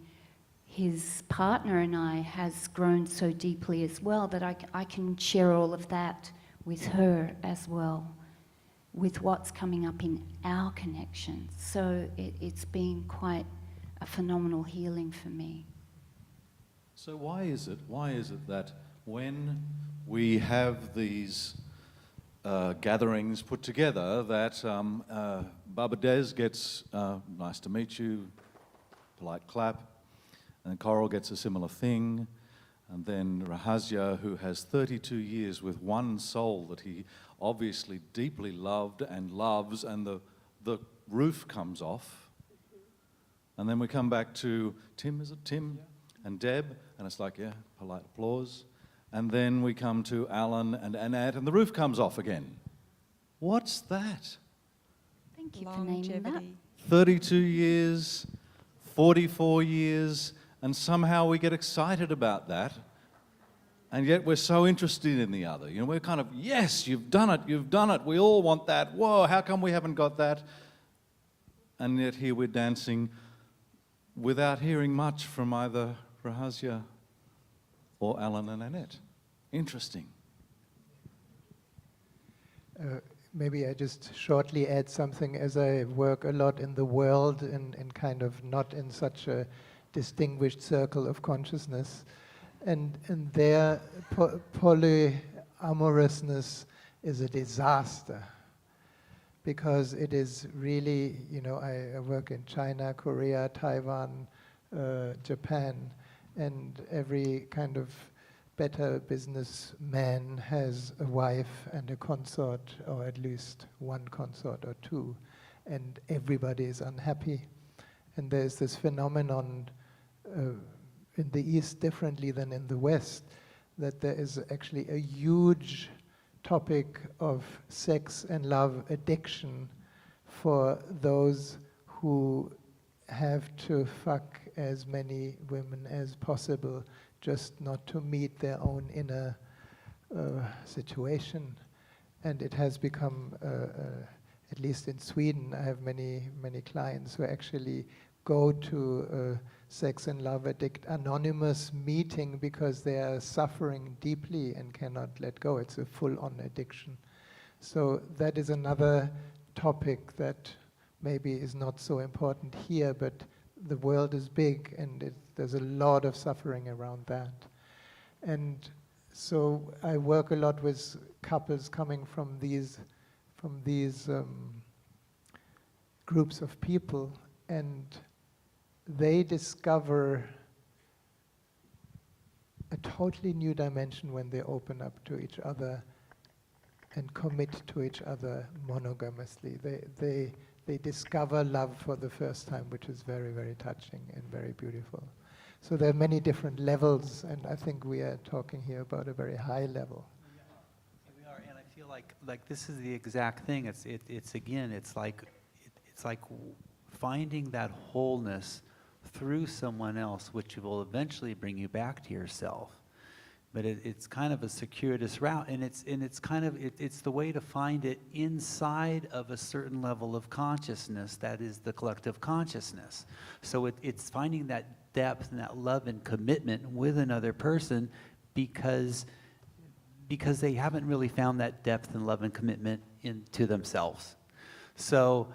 Speaker 3: his partner and I has grown so deeply as well that I can share all of that with her as well, with what's coming up in our connection. So it's been quite a phenomenal healing for me.
Speaker 1: So why is it that when we have these gatherings put together that Baba Des gets nice to meet you, polite clap, and Coral gets a similar thing, and then Rahasya, who has 32 years with one soul that he obviously deeply loved and loves, and the roof comes off, and then we come back to Tim, is it Tim? Yeah. And Deb, and it's like, yeah, polite applause. And then we come to Alan and Annette, and the roof comes off again. What's that?
Speaker 3: Thank you for naming that.
Speaker 1: 32 years, 44 years, and somehow we get excited about that, and yet we're so interested in the other. You know, we're kind of, yes, you've done it, we all want that. Whoa, how come we haven't got that? And yet here we're dancing without hearing much from either Rahasya or Alan and Annette. Interesting.
Speaker 4: Maybe I just shortly add something, as I work a lot in the world and kind of not in such a distinguished circle of consciousness. And their polyamorousness is a disaster, because it is really, you know, I work in China, Korea, Taiwan, Japan, and every kind of better businessman has a wife and a consort, or at least one consort or two, and everybody is unhappy. And there's this phenomenon in the East differently than in the West, that there is actually a huge topic of sex and love addiction for those who have to fuck as many women as possible just not to meet their own inner situation. And it has become, at least in Sweden, I have many clients who actually go to Sex and Love Addict Anonymous meeting because they are suffering deeply and cannot let go. It's a full-on addiction. So that is another topic that maybe is not so important here, but the world is big, and there's a lot of suffering around that. And so I work a lot with couples coming from these groups of people, and they discover a totally new dimension when they open up to each other and commit to each other monogamously. They discover love for the first time, which is very, very touching and very beautiful. So there are many different levels, and I think we are talking here about a very high level.
Speaker 2: We are, and I feel like this is the exact thing. It's like finding that wholeness through someone else, which will eventually bring you back to yourself. But it's kind of a circuitous route, and it's the way to find it inside of a certain level of consciousness that is the collective consciousness. So it's finding that depth and that love and commitment with another person because they haven't really found that depth and love and commitment into themselves. So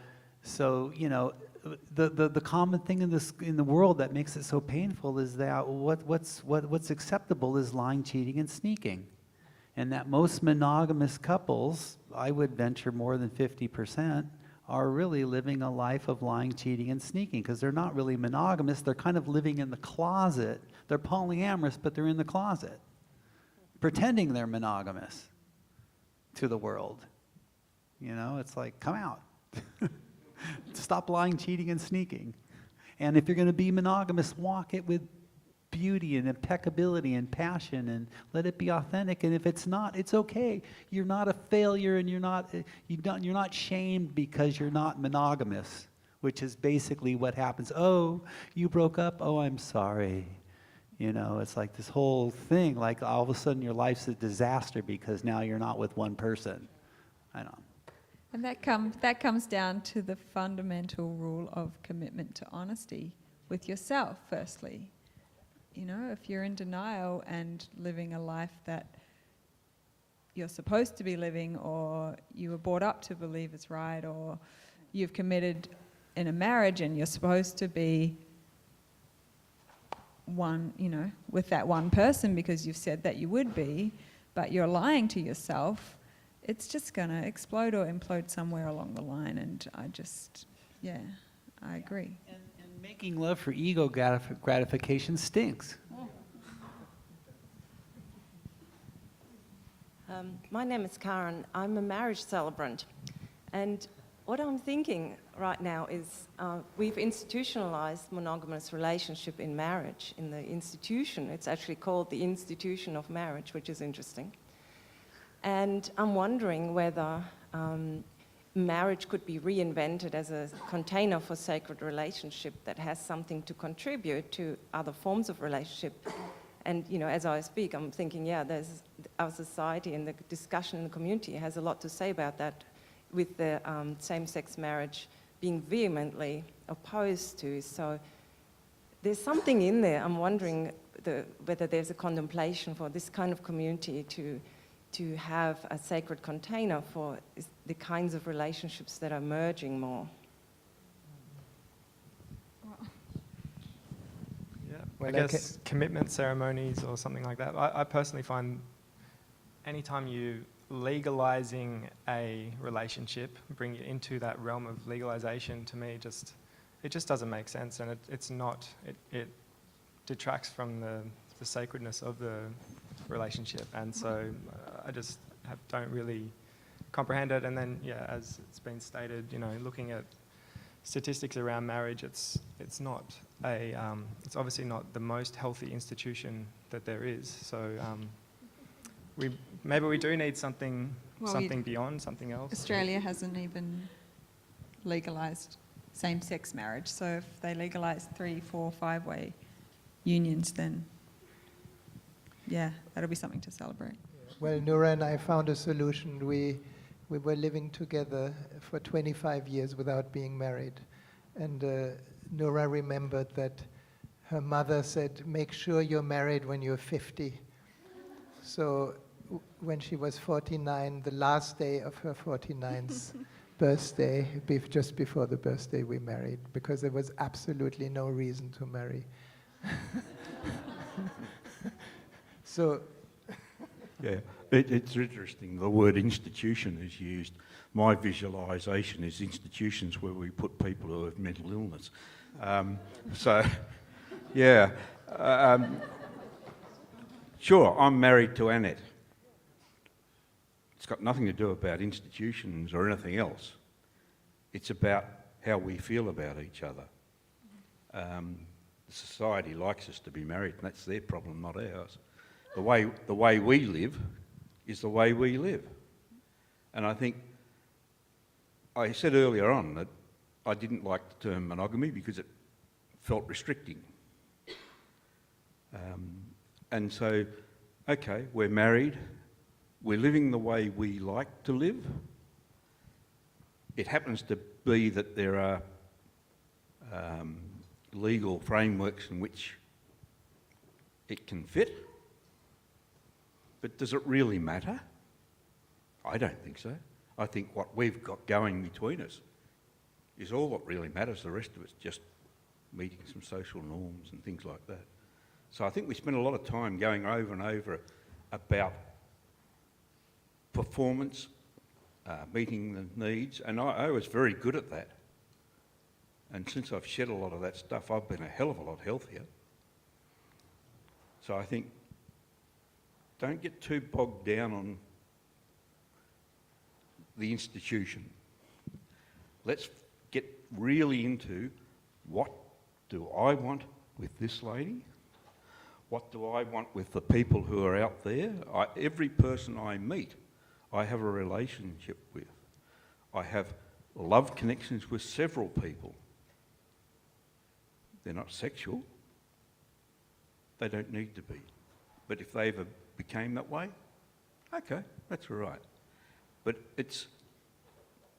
Speaker 2: you know, the common thing in the world that makes it so painful is that what's acceptable is lying, cheating, and sneaking, and that most monogamous couples, I would venture more than 50%, are really living a life of lying, cheating, and sneaking because they're not really monogamous. They're kind of living in the closet. They're polyamorous, but they're in the closet, pretending they're monogamous to the world. You know, it's like, come out. Stop lying, cheating, and sneaking. And if you're going to be monogamous, walk it with beauty and impeccability and passion, and let it be authentic. And if it's not, it's okay. You're not a failure, and you're not shamed because you're not monogamous, which is basically what happens. Oh, you broke up? Oh, I'm sorry. You know, it's like this whole thing, like all of a sudden your life's a disaster because now you're not with one person. I don't know.
Speaker 6: And that comes down to the fundamental rule of commitment to honesty with yourself, firstly. You know, if you're in denial and living a life that you're supposed to be living, or you were brought up to believe is right, or you've committed in a marriage and you're supposed to be one, you know, with that one person because you've said that you would be, but you're lying to yourself, it's just going to explode or implode somewhere along the line. And I agree.
Speaker 2: And making love for ego gratification stinks.
Speaker 13: My name is Karen. I'm a marriage celebrant. And what I'm thinking right now is we've institutionalized monogamous relationship in marriage. In the institution, it's actually called the institution of marriage, which is interesting. And I'm wondering whether marriage could be reinvented as a container for sacred relationship that has something to contribute to other forms of relationship. And, you know, as I speak, I'm thinking, there's our society and the discussion in the community has a lot to say about that, with the same-sex marriage being vehemently opposed to. So there's something in there. I'm wondering whether there's a contemplation for this kind of community to have a sacred container for the kinds of relationships that are merging more.
Speaker 5: Yeah, well, I guess commitment ceremonies or something like that. I personally find anytime you legalizing a relationship, bring it into that realm of legalization, to me, it just doesn't make sense, and it detracts from the sacredness of the relationship, and so I just don't really comprehend it. And then, as it's been stated, you know, looking at statistics around marriage, it's obviously not the most healthy institution that there is. So maybe we do need something beyond, something else.
Speaker 6: Australia hasn't even legalised same-sex marriage, so if they legalise 3, 4, 5-way unions, then that'll be something to celebrate.
Speaker 4: Well, Noura and I found a solution. We were living together for 25 years without being married. And Noura remembered that her mother said, make sure you're married when you're 50. So when she was 49, the last day of her 49th birthday, just before the birthday, we married, because there was absolutely no reason to marry. So,
Speaker 8: It's interesting, the word institution is used. My visualisation is institutions where we put people who have mental illness. Yeah. Sure, I'm married to Annette. It's got nothing to do about institutions or anything else. It's about how we feel about each other. Society likes us to be married, and that's their problem, not ours. The way we live is the way we live. And I think, I said earlier on that I didn't like the term monogamy because it felt restricting. And so, okay, we're married, we're living the way we like to live. It happens to be that there are legal frameworks in which it can fit, but does it really matter? I don't think so. I think what we've got going between us is all that really matters. The rest of it's just meeting some social norms and things like that. So I think we spend a lot of time going over and over about performance, meeting the needs, and I was very good at that. And since I've shed a lot of that stuff, I've been a hell of a lot healthier. So I think, don't get too bogged down on the institution. Let's get really into what do I want with this lady? What do I want with the people who are out there? Every person I meet, I have a relationship with. I have love connections with several people. They're not sexual. They don't need to be. But if they ever became that way, okay, that's all right. But it's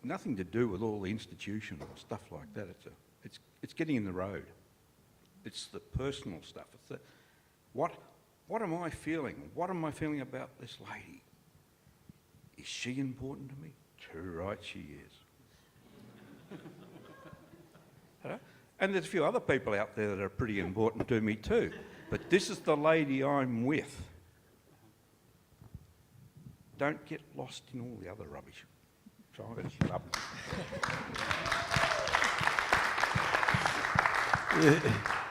Speaker 8: nothing to do with all the institutional stuff like that. It's getting in the road. It's the personal stuff. It's the, what am I feeling? What am I feeling about this lady? Is she important to me? Too right she is. And there's a few other people out there that are pretty important to me too. But this is the lady I'm with. Don't get lost in all the other rubbish. So I'm going to shut up.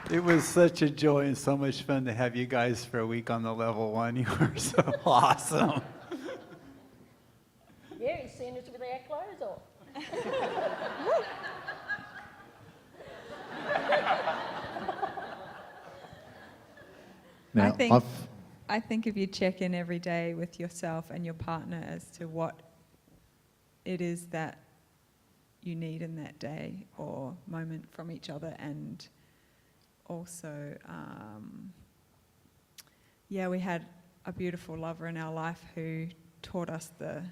Speaker 2: It was such a joy and so much fun to have you guys for a week on the level one. You were so awesome.
Speaker 7: Yeah, he's seen us with our clothes on.
Speaker 2: Now,
Speaker 6: I think if you check in every day with yourself and your partner as to what it is that you need in that day or moment from each other, and also, we had a beautiful lover in our life who taught us the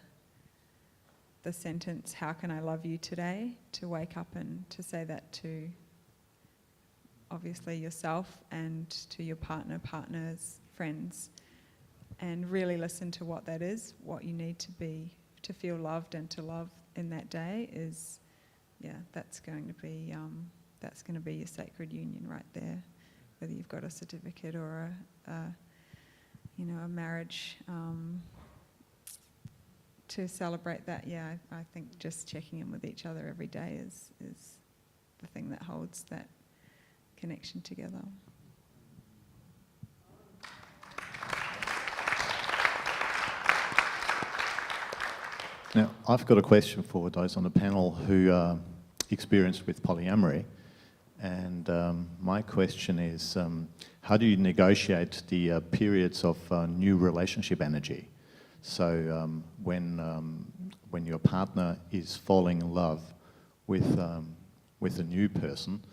Speaker 6: sentence, "How can I love you today?" To wake up and to say that to obviously yourself and to your partners, friends, and really listen to what that is, what you need to be, to feel loved and to love in that day is, that's going to be your sacred union right there, whether you've got a certificate or a marriage. To celebrate that, I think just checking in with each other every day is the thing that holds that connection together.
Speaker 14: Now, I've got a question for those on the panel who are experienced with polyamory. And my question is, how do you negotiate the periods of new relationship energy? So when your partner is falling in love with a new person,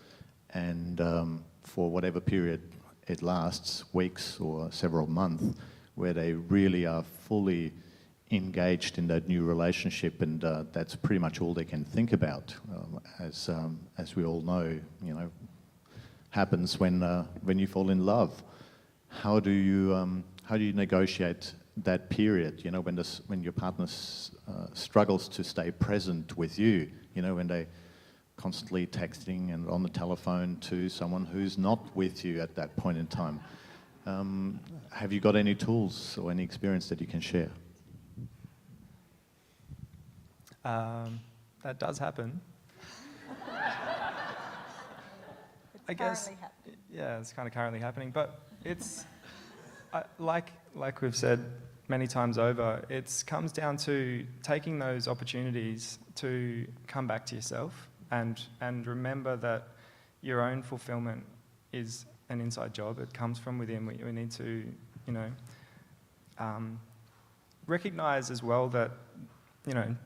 Speaker 14: and for whatever period it lasts, weeks or several months, where they really are fully engaged in that new relationship, and that's pretty much all they can think about, as we all know, happens when you fall in love. How do you negotiate that period? When your partner struggles to stay present with you, when they constantly texting and on the telephone to someone who's not with you at that point in time. Have you got any tools or any experience that you can share?
Speaker 5: That does happen. I guess. Yeah, it's kind of currently happening, but it's like we've said many times over. It comes down to taking those opportunities to come back to yourself and remember that your own fulfillment is an inside job. It comes from within. We need to, recognize as well that,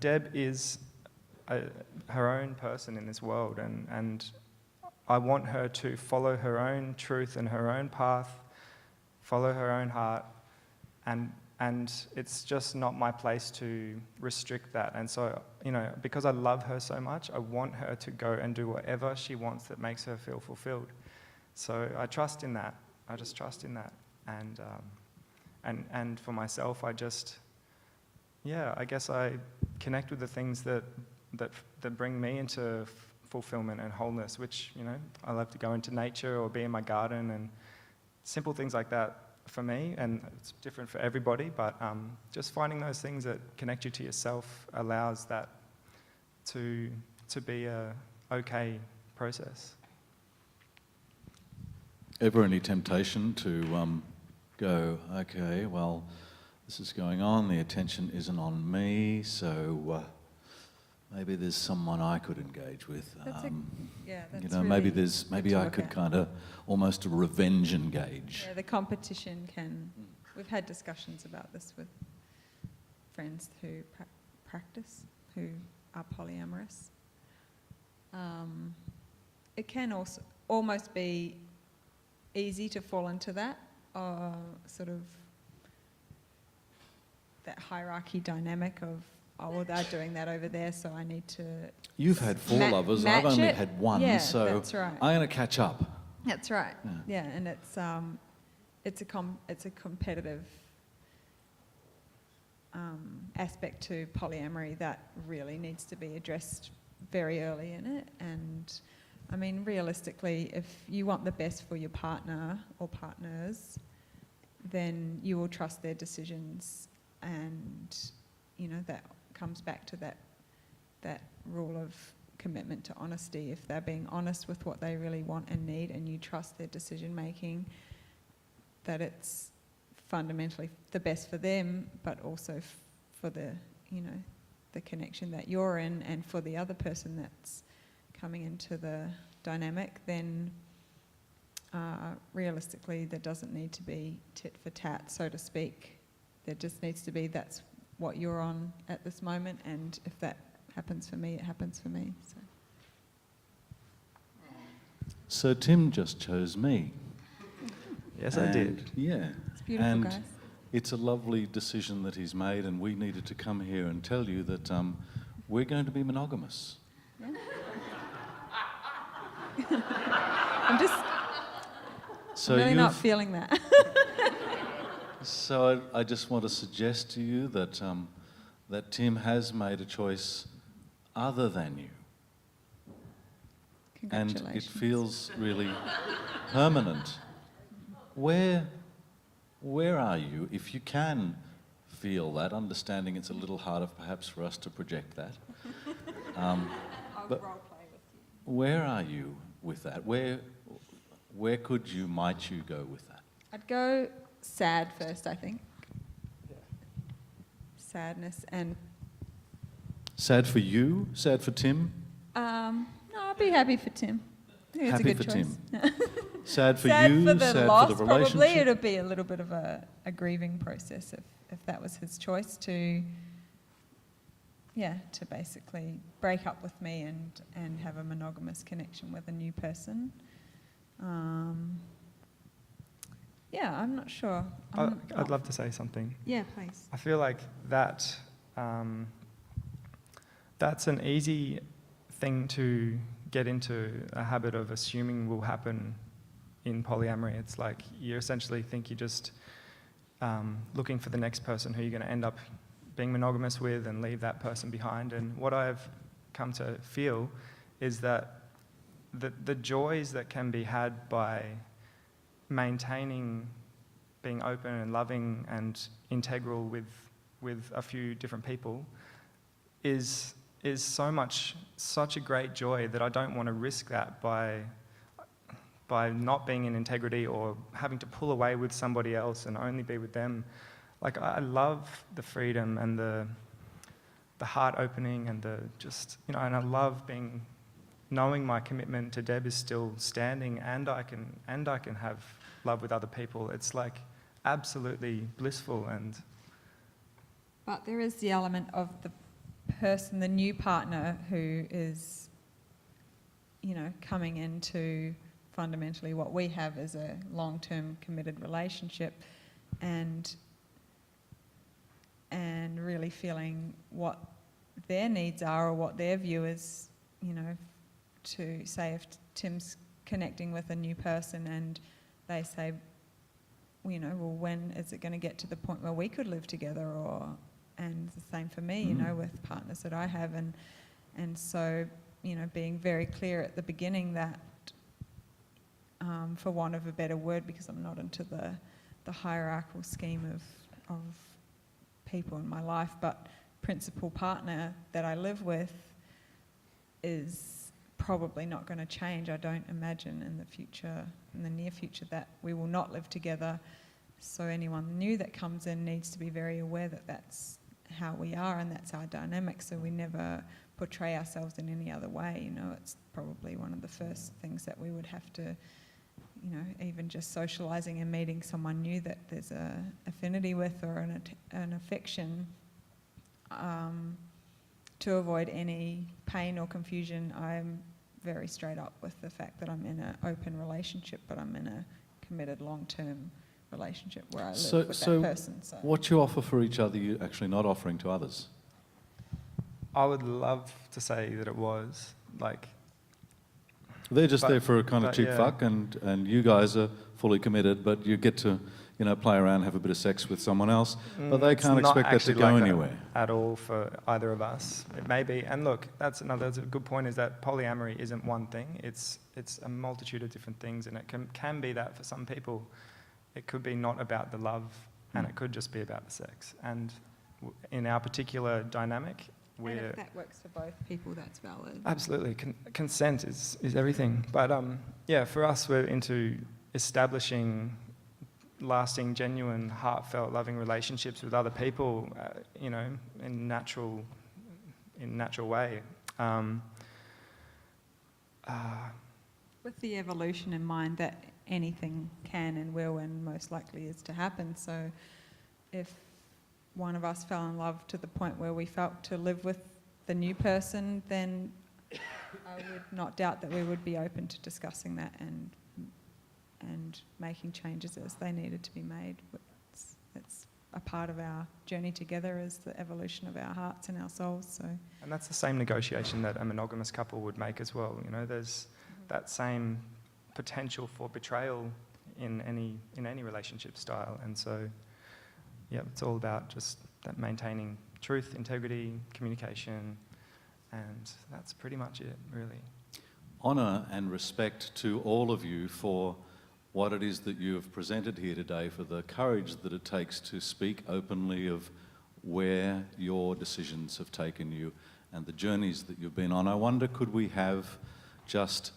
Speaker 5: Deb is her own person in this world, and I want her to follow her own truth and her own path, follow her own heart, and it's just not my place to restrict that. And so, because I love her so much, I want her to go and do whatever she wants that makes her feel fulfilled. So I trust in that. I just trust in that. And for myself, I guess I connect with the things that bring me into fulfillment and wholeness, which, I love to go into nature or be in my garden and simple things like that for me, and it's different for everybody, but just finding those things that connect you to yourself allows that to be a okay process.
Speaker 1: Ever any temptation to go, okay, well, this is going on, the attention isn't on me, so maybe there's someone I could engage with.
Speaker 6: That's
Speaker 1: maybe I could kind of almost a revenge engage.
Speaker 6: Yeah, the competition can. We've had discussions about this with friends who practice, who are polyamorous. It can also almost be easy to fall into that, sort of that hierarchy dynamic of, oh, well, they're doing that over there, so I need to.
Speaker 1: You've had four lovers, I've only had one,
Speaker 6: yeah,
Speaker 1: so
Speaker 6: that's right.
Speaker 1: I'm going to catch up.
Speaker 6: That's right. Yeah, and it's a competitive aspect to polyamory that really needs to be addressed very early in it. And I mean, realistically, if you want the best for your partner or partners, then you will trust their decisions, and that comes back to that rule of commitment to honesty. If they're being honest with what they really want and need, and you trust their decision making, that it's fundamentally the best for them, but also for the the connection that you're in, and for the other person that's coming into the dynamic, then realistically there doesn't need to be tit for tat, so to speak. There just needs to be, that's what you're on at this moment, and if that happens for me, it happens for me.
Speaker 1: So Tim just chose me.
Speaker 5: Yes, I did.
Speaker 1: Yeah.
Speaker 6: It's beautiful,
Speaker 1: and
Speaker 6: guys.
Speaker 1: It's a lovely decision that he's made, and we needed to come here and tell you that we're going to be monogamous.
Speaker 6: Yeah. I'm just really not feeling that.
Speaker 1: So I just want to suggest to you that that Tim has made a choice other than you. And it feels really permanent. Where are you, if you can feel that, understanding it's a little harder perhaps for us to project that.
Speaker 6: I'll role play with you.
Speaker 1: Where are you with that? Where might you go with that?
Speaker 6: I'd go sad first, I think. Yeah. Sadness and...
Speaker 1: Sad for you? Sad for Tim?
Speaker 6: No, I'd be happy for Tim. I think
Speaker 1: Happy
Speaker 6: it's a
Speaker 1: for
Speaker 6: good choice.
Speaker 1: Tim. Sad for
Speaker 6: sad
Speaker 1: you?
Speaker 6: For the
Speaker 1: sad
Speaker 6: loss,
Speaker 1: for the relationship?
Speaker 6: probably. It'd be a little bit of a grieving process if that was his choice to basically break up with me and have a monogamous connection with a new person. I'm not sure.
Speaker 5: I'd love to say something.
Speaker 6: Yeah, please.
Speaker 5: I feel like that's an easy thing to get into a habit of assuming will happen in polyamory. It's like you essentially think you're just looking for the next person who you're going to end up being monogamous with and leave that person behind. And what I've come to feel is that the joys that can be had by maintaining being open and loving and integral with a few different people is is such a great joy that I don't want to risk that by not being in integrity or having to pull away with somebody else and only be with them. Like, I love the freedom and the heart opening and and I love knowing my commitment to Deb is still standing, and I can have love with other people. It's like absolutely blissful.
Speaker 6: But there is the element of the person, the new partner, who is, coming into fundamentally what we have as a long-term committed relationship, and really feeling what their needs are or what their view is, to say if Tim's connecting with a new person and they say, well, when is it going to get to the point where we could live together? And the same for me, with partners that I have. And so, being very clear at the beginning that, for want of a better word, because I'm not into the hierarchical scheme of people in my life, but principal partner that I live with is probably not going to change. I don't imagine in the near future, that we will not live together. So anyone new that comes in needs to be very aware that that's how we are and that's our dynamic, so we never portray ourselves in any other way. It's probably one of the first things that we would have to, even just socialising and meeting someone new that there's a affinity with or an affection, to avoid any pain or confusion. I'm very straight up with the fact that I'm in an open relationship, but I'm in a committed long-term relationship where I live with that person. So
Speaker 1: what you offer for each other, you're actually not offering to others?
Speaker 5: I would love to say that it was like...
Speaker 1: They're just there for a kind of cheap fuck, and you guys are fully committed, but you get to, play around, have a bit of sex with someone else, but they can't expect that to go anywhere.
Speaker 5: At all for either of us. It may be, and look, that's a good point, is that polyamory isn't one thing. It's a multitude of different things, and it can be that for some people. It could be not about the love, and it could just be about the sex. And in our particular dynamic,
Speaker 6: and if that works for both people, that's valid.
Speaker 5: Absolutely. Consent is everything. But for us, we're into establishing lasting, genuine, heartfelt, loving relationships with other people, in natural way.
Speaker 6: With the evolution in mind that anything can and will and most likely is to happen. So if one of us fell in love to the point where we felt to live with the new person, then I would not doubt that we would be open to discussing that and making changes as they needed to be made. It's a part of our journey together, is the evolution of our hearts and our souls. So,
Speaker 5: and that's the same negotiation that a monogamous couple would make as well. There's that same potential for betrayal in any relationship style, and so it's all about just that maintaining truth, integrity, communication, and that's pretty much it, really.
Speaker 1: Honour and respect to all of you for what it is that you have presented here today, for the courage that it takes to speak openly of where your decisions have taken you and the journeys that you've been on. I wonder, could we have just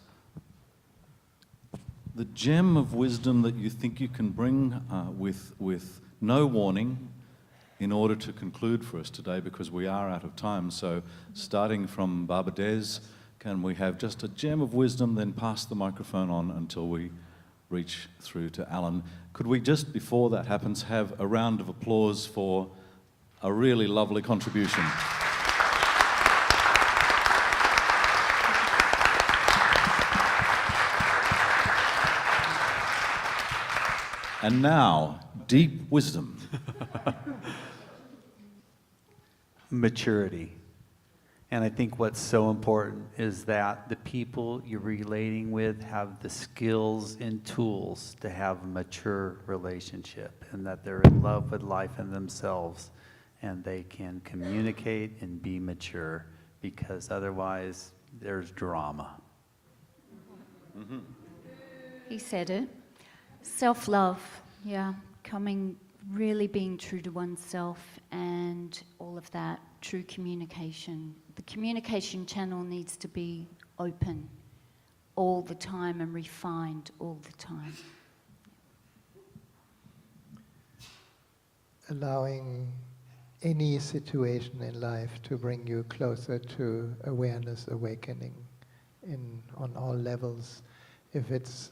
Speaker 1: the gem of wisdom that you think you can bring with no warning in order to conclude for us today, because we are out of time. So starting from Baba Des, can we have just a gem of wisdom, then pass the microphone on until we reach through to Alan. Could we just, before that happens, have a round of applause for a really lovely contribution? And now, deep wisdom.
Speaker 2: Maturity. And I think what's so important is that the people you're relating with have the skills and tools to have a mature relationship, and that they're in love with life and themselves, and they can communicate and be mature, because otherwise there's drama.
Speaker 3: He said it. Self-love, coming really being true to oneself and all of that, true communication. The communication channel needs to be open all the time and refined all the time.
Speaker 4: Allowing any situation in life to bring you closer to awareness, awakening on all levels. If it's,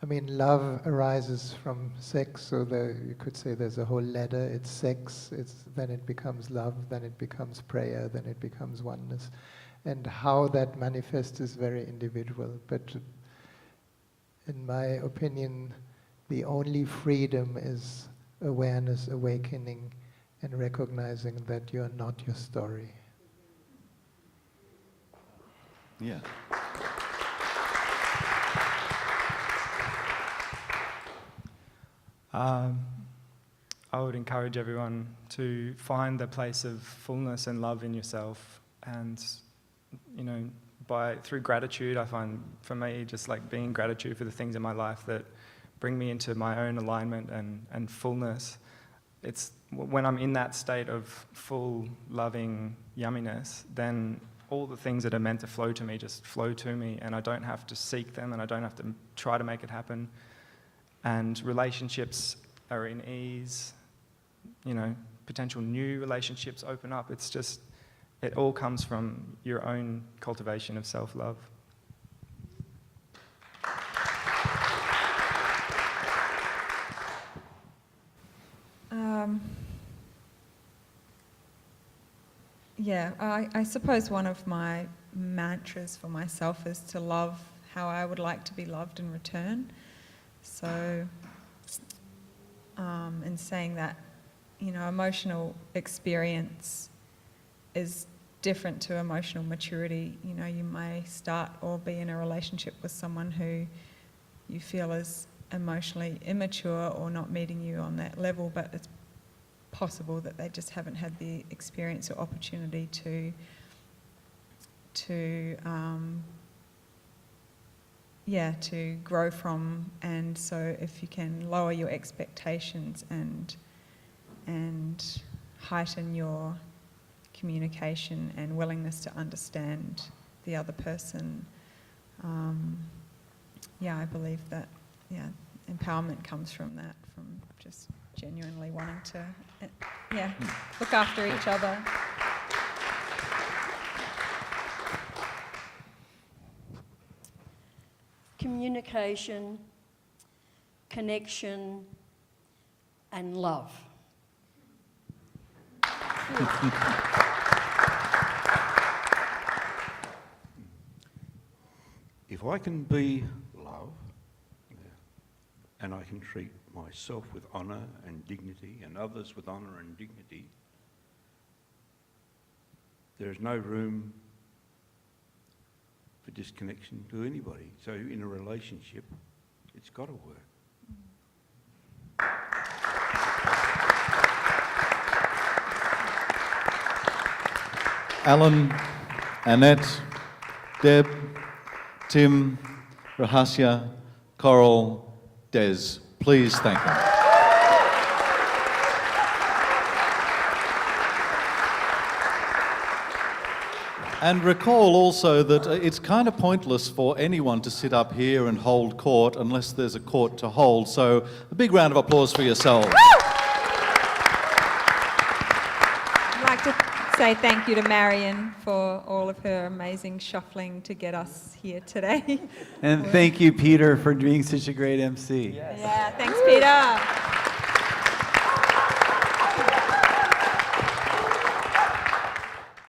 Speaker 4: I mean, love arises from sex, so you could say there's a whole ladder. It's sex, then it becomes love, then it becomes prayer, then it becomes oneness. And how that manifests is very individual. But in my opinion, the only freedom is awareness, awakening, and recognizing that you're not your story.
Speaker 1: Yeah.
Speaker 5: I would encourage everyone to find the place of fullness and love in yourself, and through gratitude. I find, for me, just like being gratitude for the things in my life that bring me into my own alignment and fullness. It's when I'm in that state of full, loving yumminess, then all the things that are meant to flow to me just flow to me, and I don't have to seek them, and I don't have to try to make it happen. And relationships are in ease, potential new relationships open up. It's just, it all comes from your own cultivation of self-love.
Speaker 6: I suppose one of my mantras for myself is to love how I would like to be loved in return. So, in saying that, emotional experience is different to emotional maturity. You may start or be in a relationship with someone who you feel is emotionally immature or not meeting you on that level, but it's possible that they just haven't had the experience or opportunity to grow from. And so if you can lower your expectations and heighten your communication and willingness to understand the other person, I believe that empowerment comes from that, from just genuinely wanting to look after each other.
Speaker 7: Communication, connection, and love.
Speaker 8: If I can be love, and I can treat myself with honour and dignity, and others with honour and dignity, there is no room for disconnection to anybody. So in a relationship, it's got to work.
Speaker 1: Alan, Annette, Deb, Tim, Rahasya, Coral, Des, please thank them. And recall also that it's kind of pointless for anyone to sit up here and hold court unless there's a court to hold. So a big round of applause for yourselves.
Speaker 6: I'd like to say thank you to Marion for all of her amazing shuffling to get us here today.
Speaker 2: And thank you, Peter, for being such a great MC.
Speaker 6: Yes. Yeah, thanks, Peter.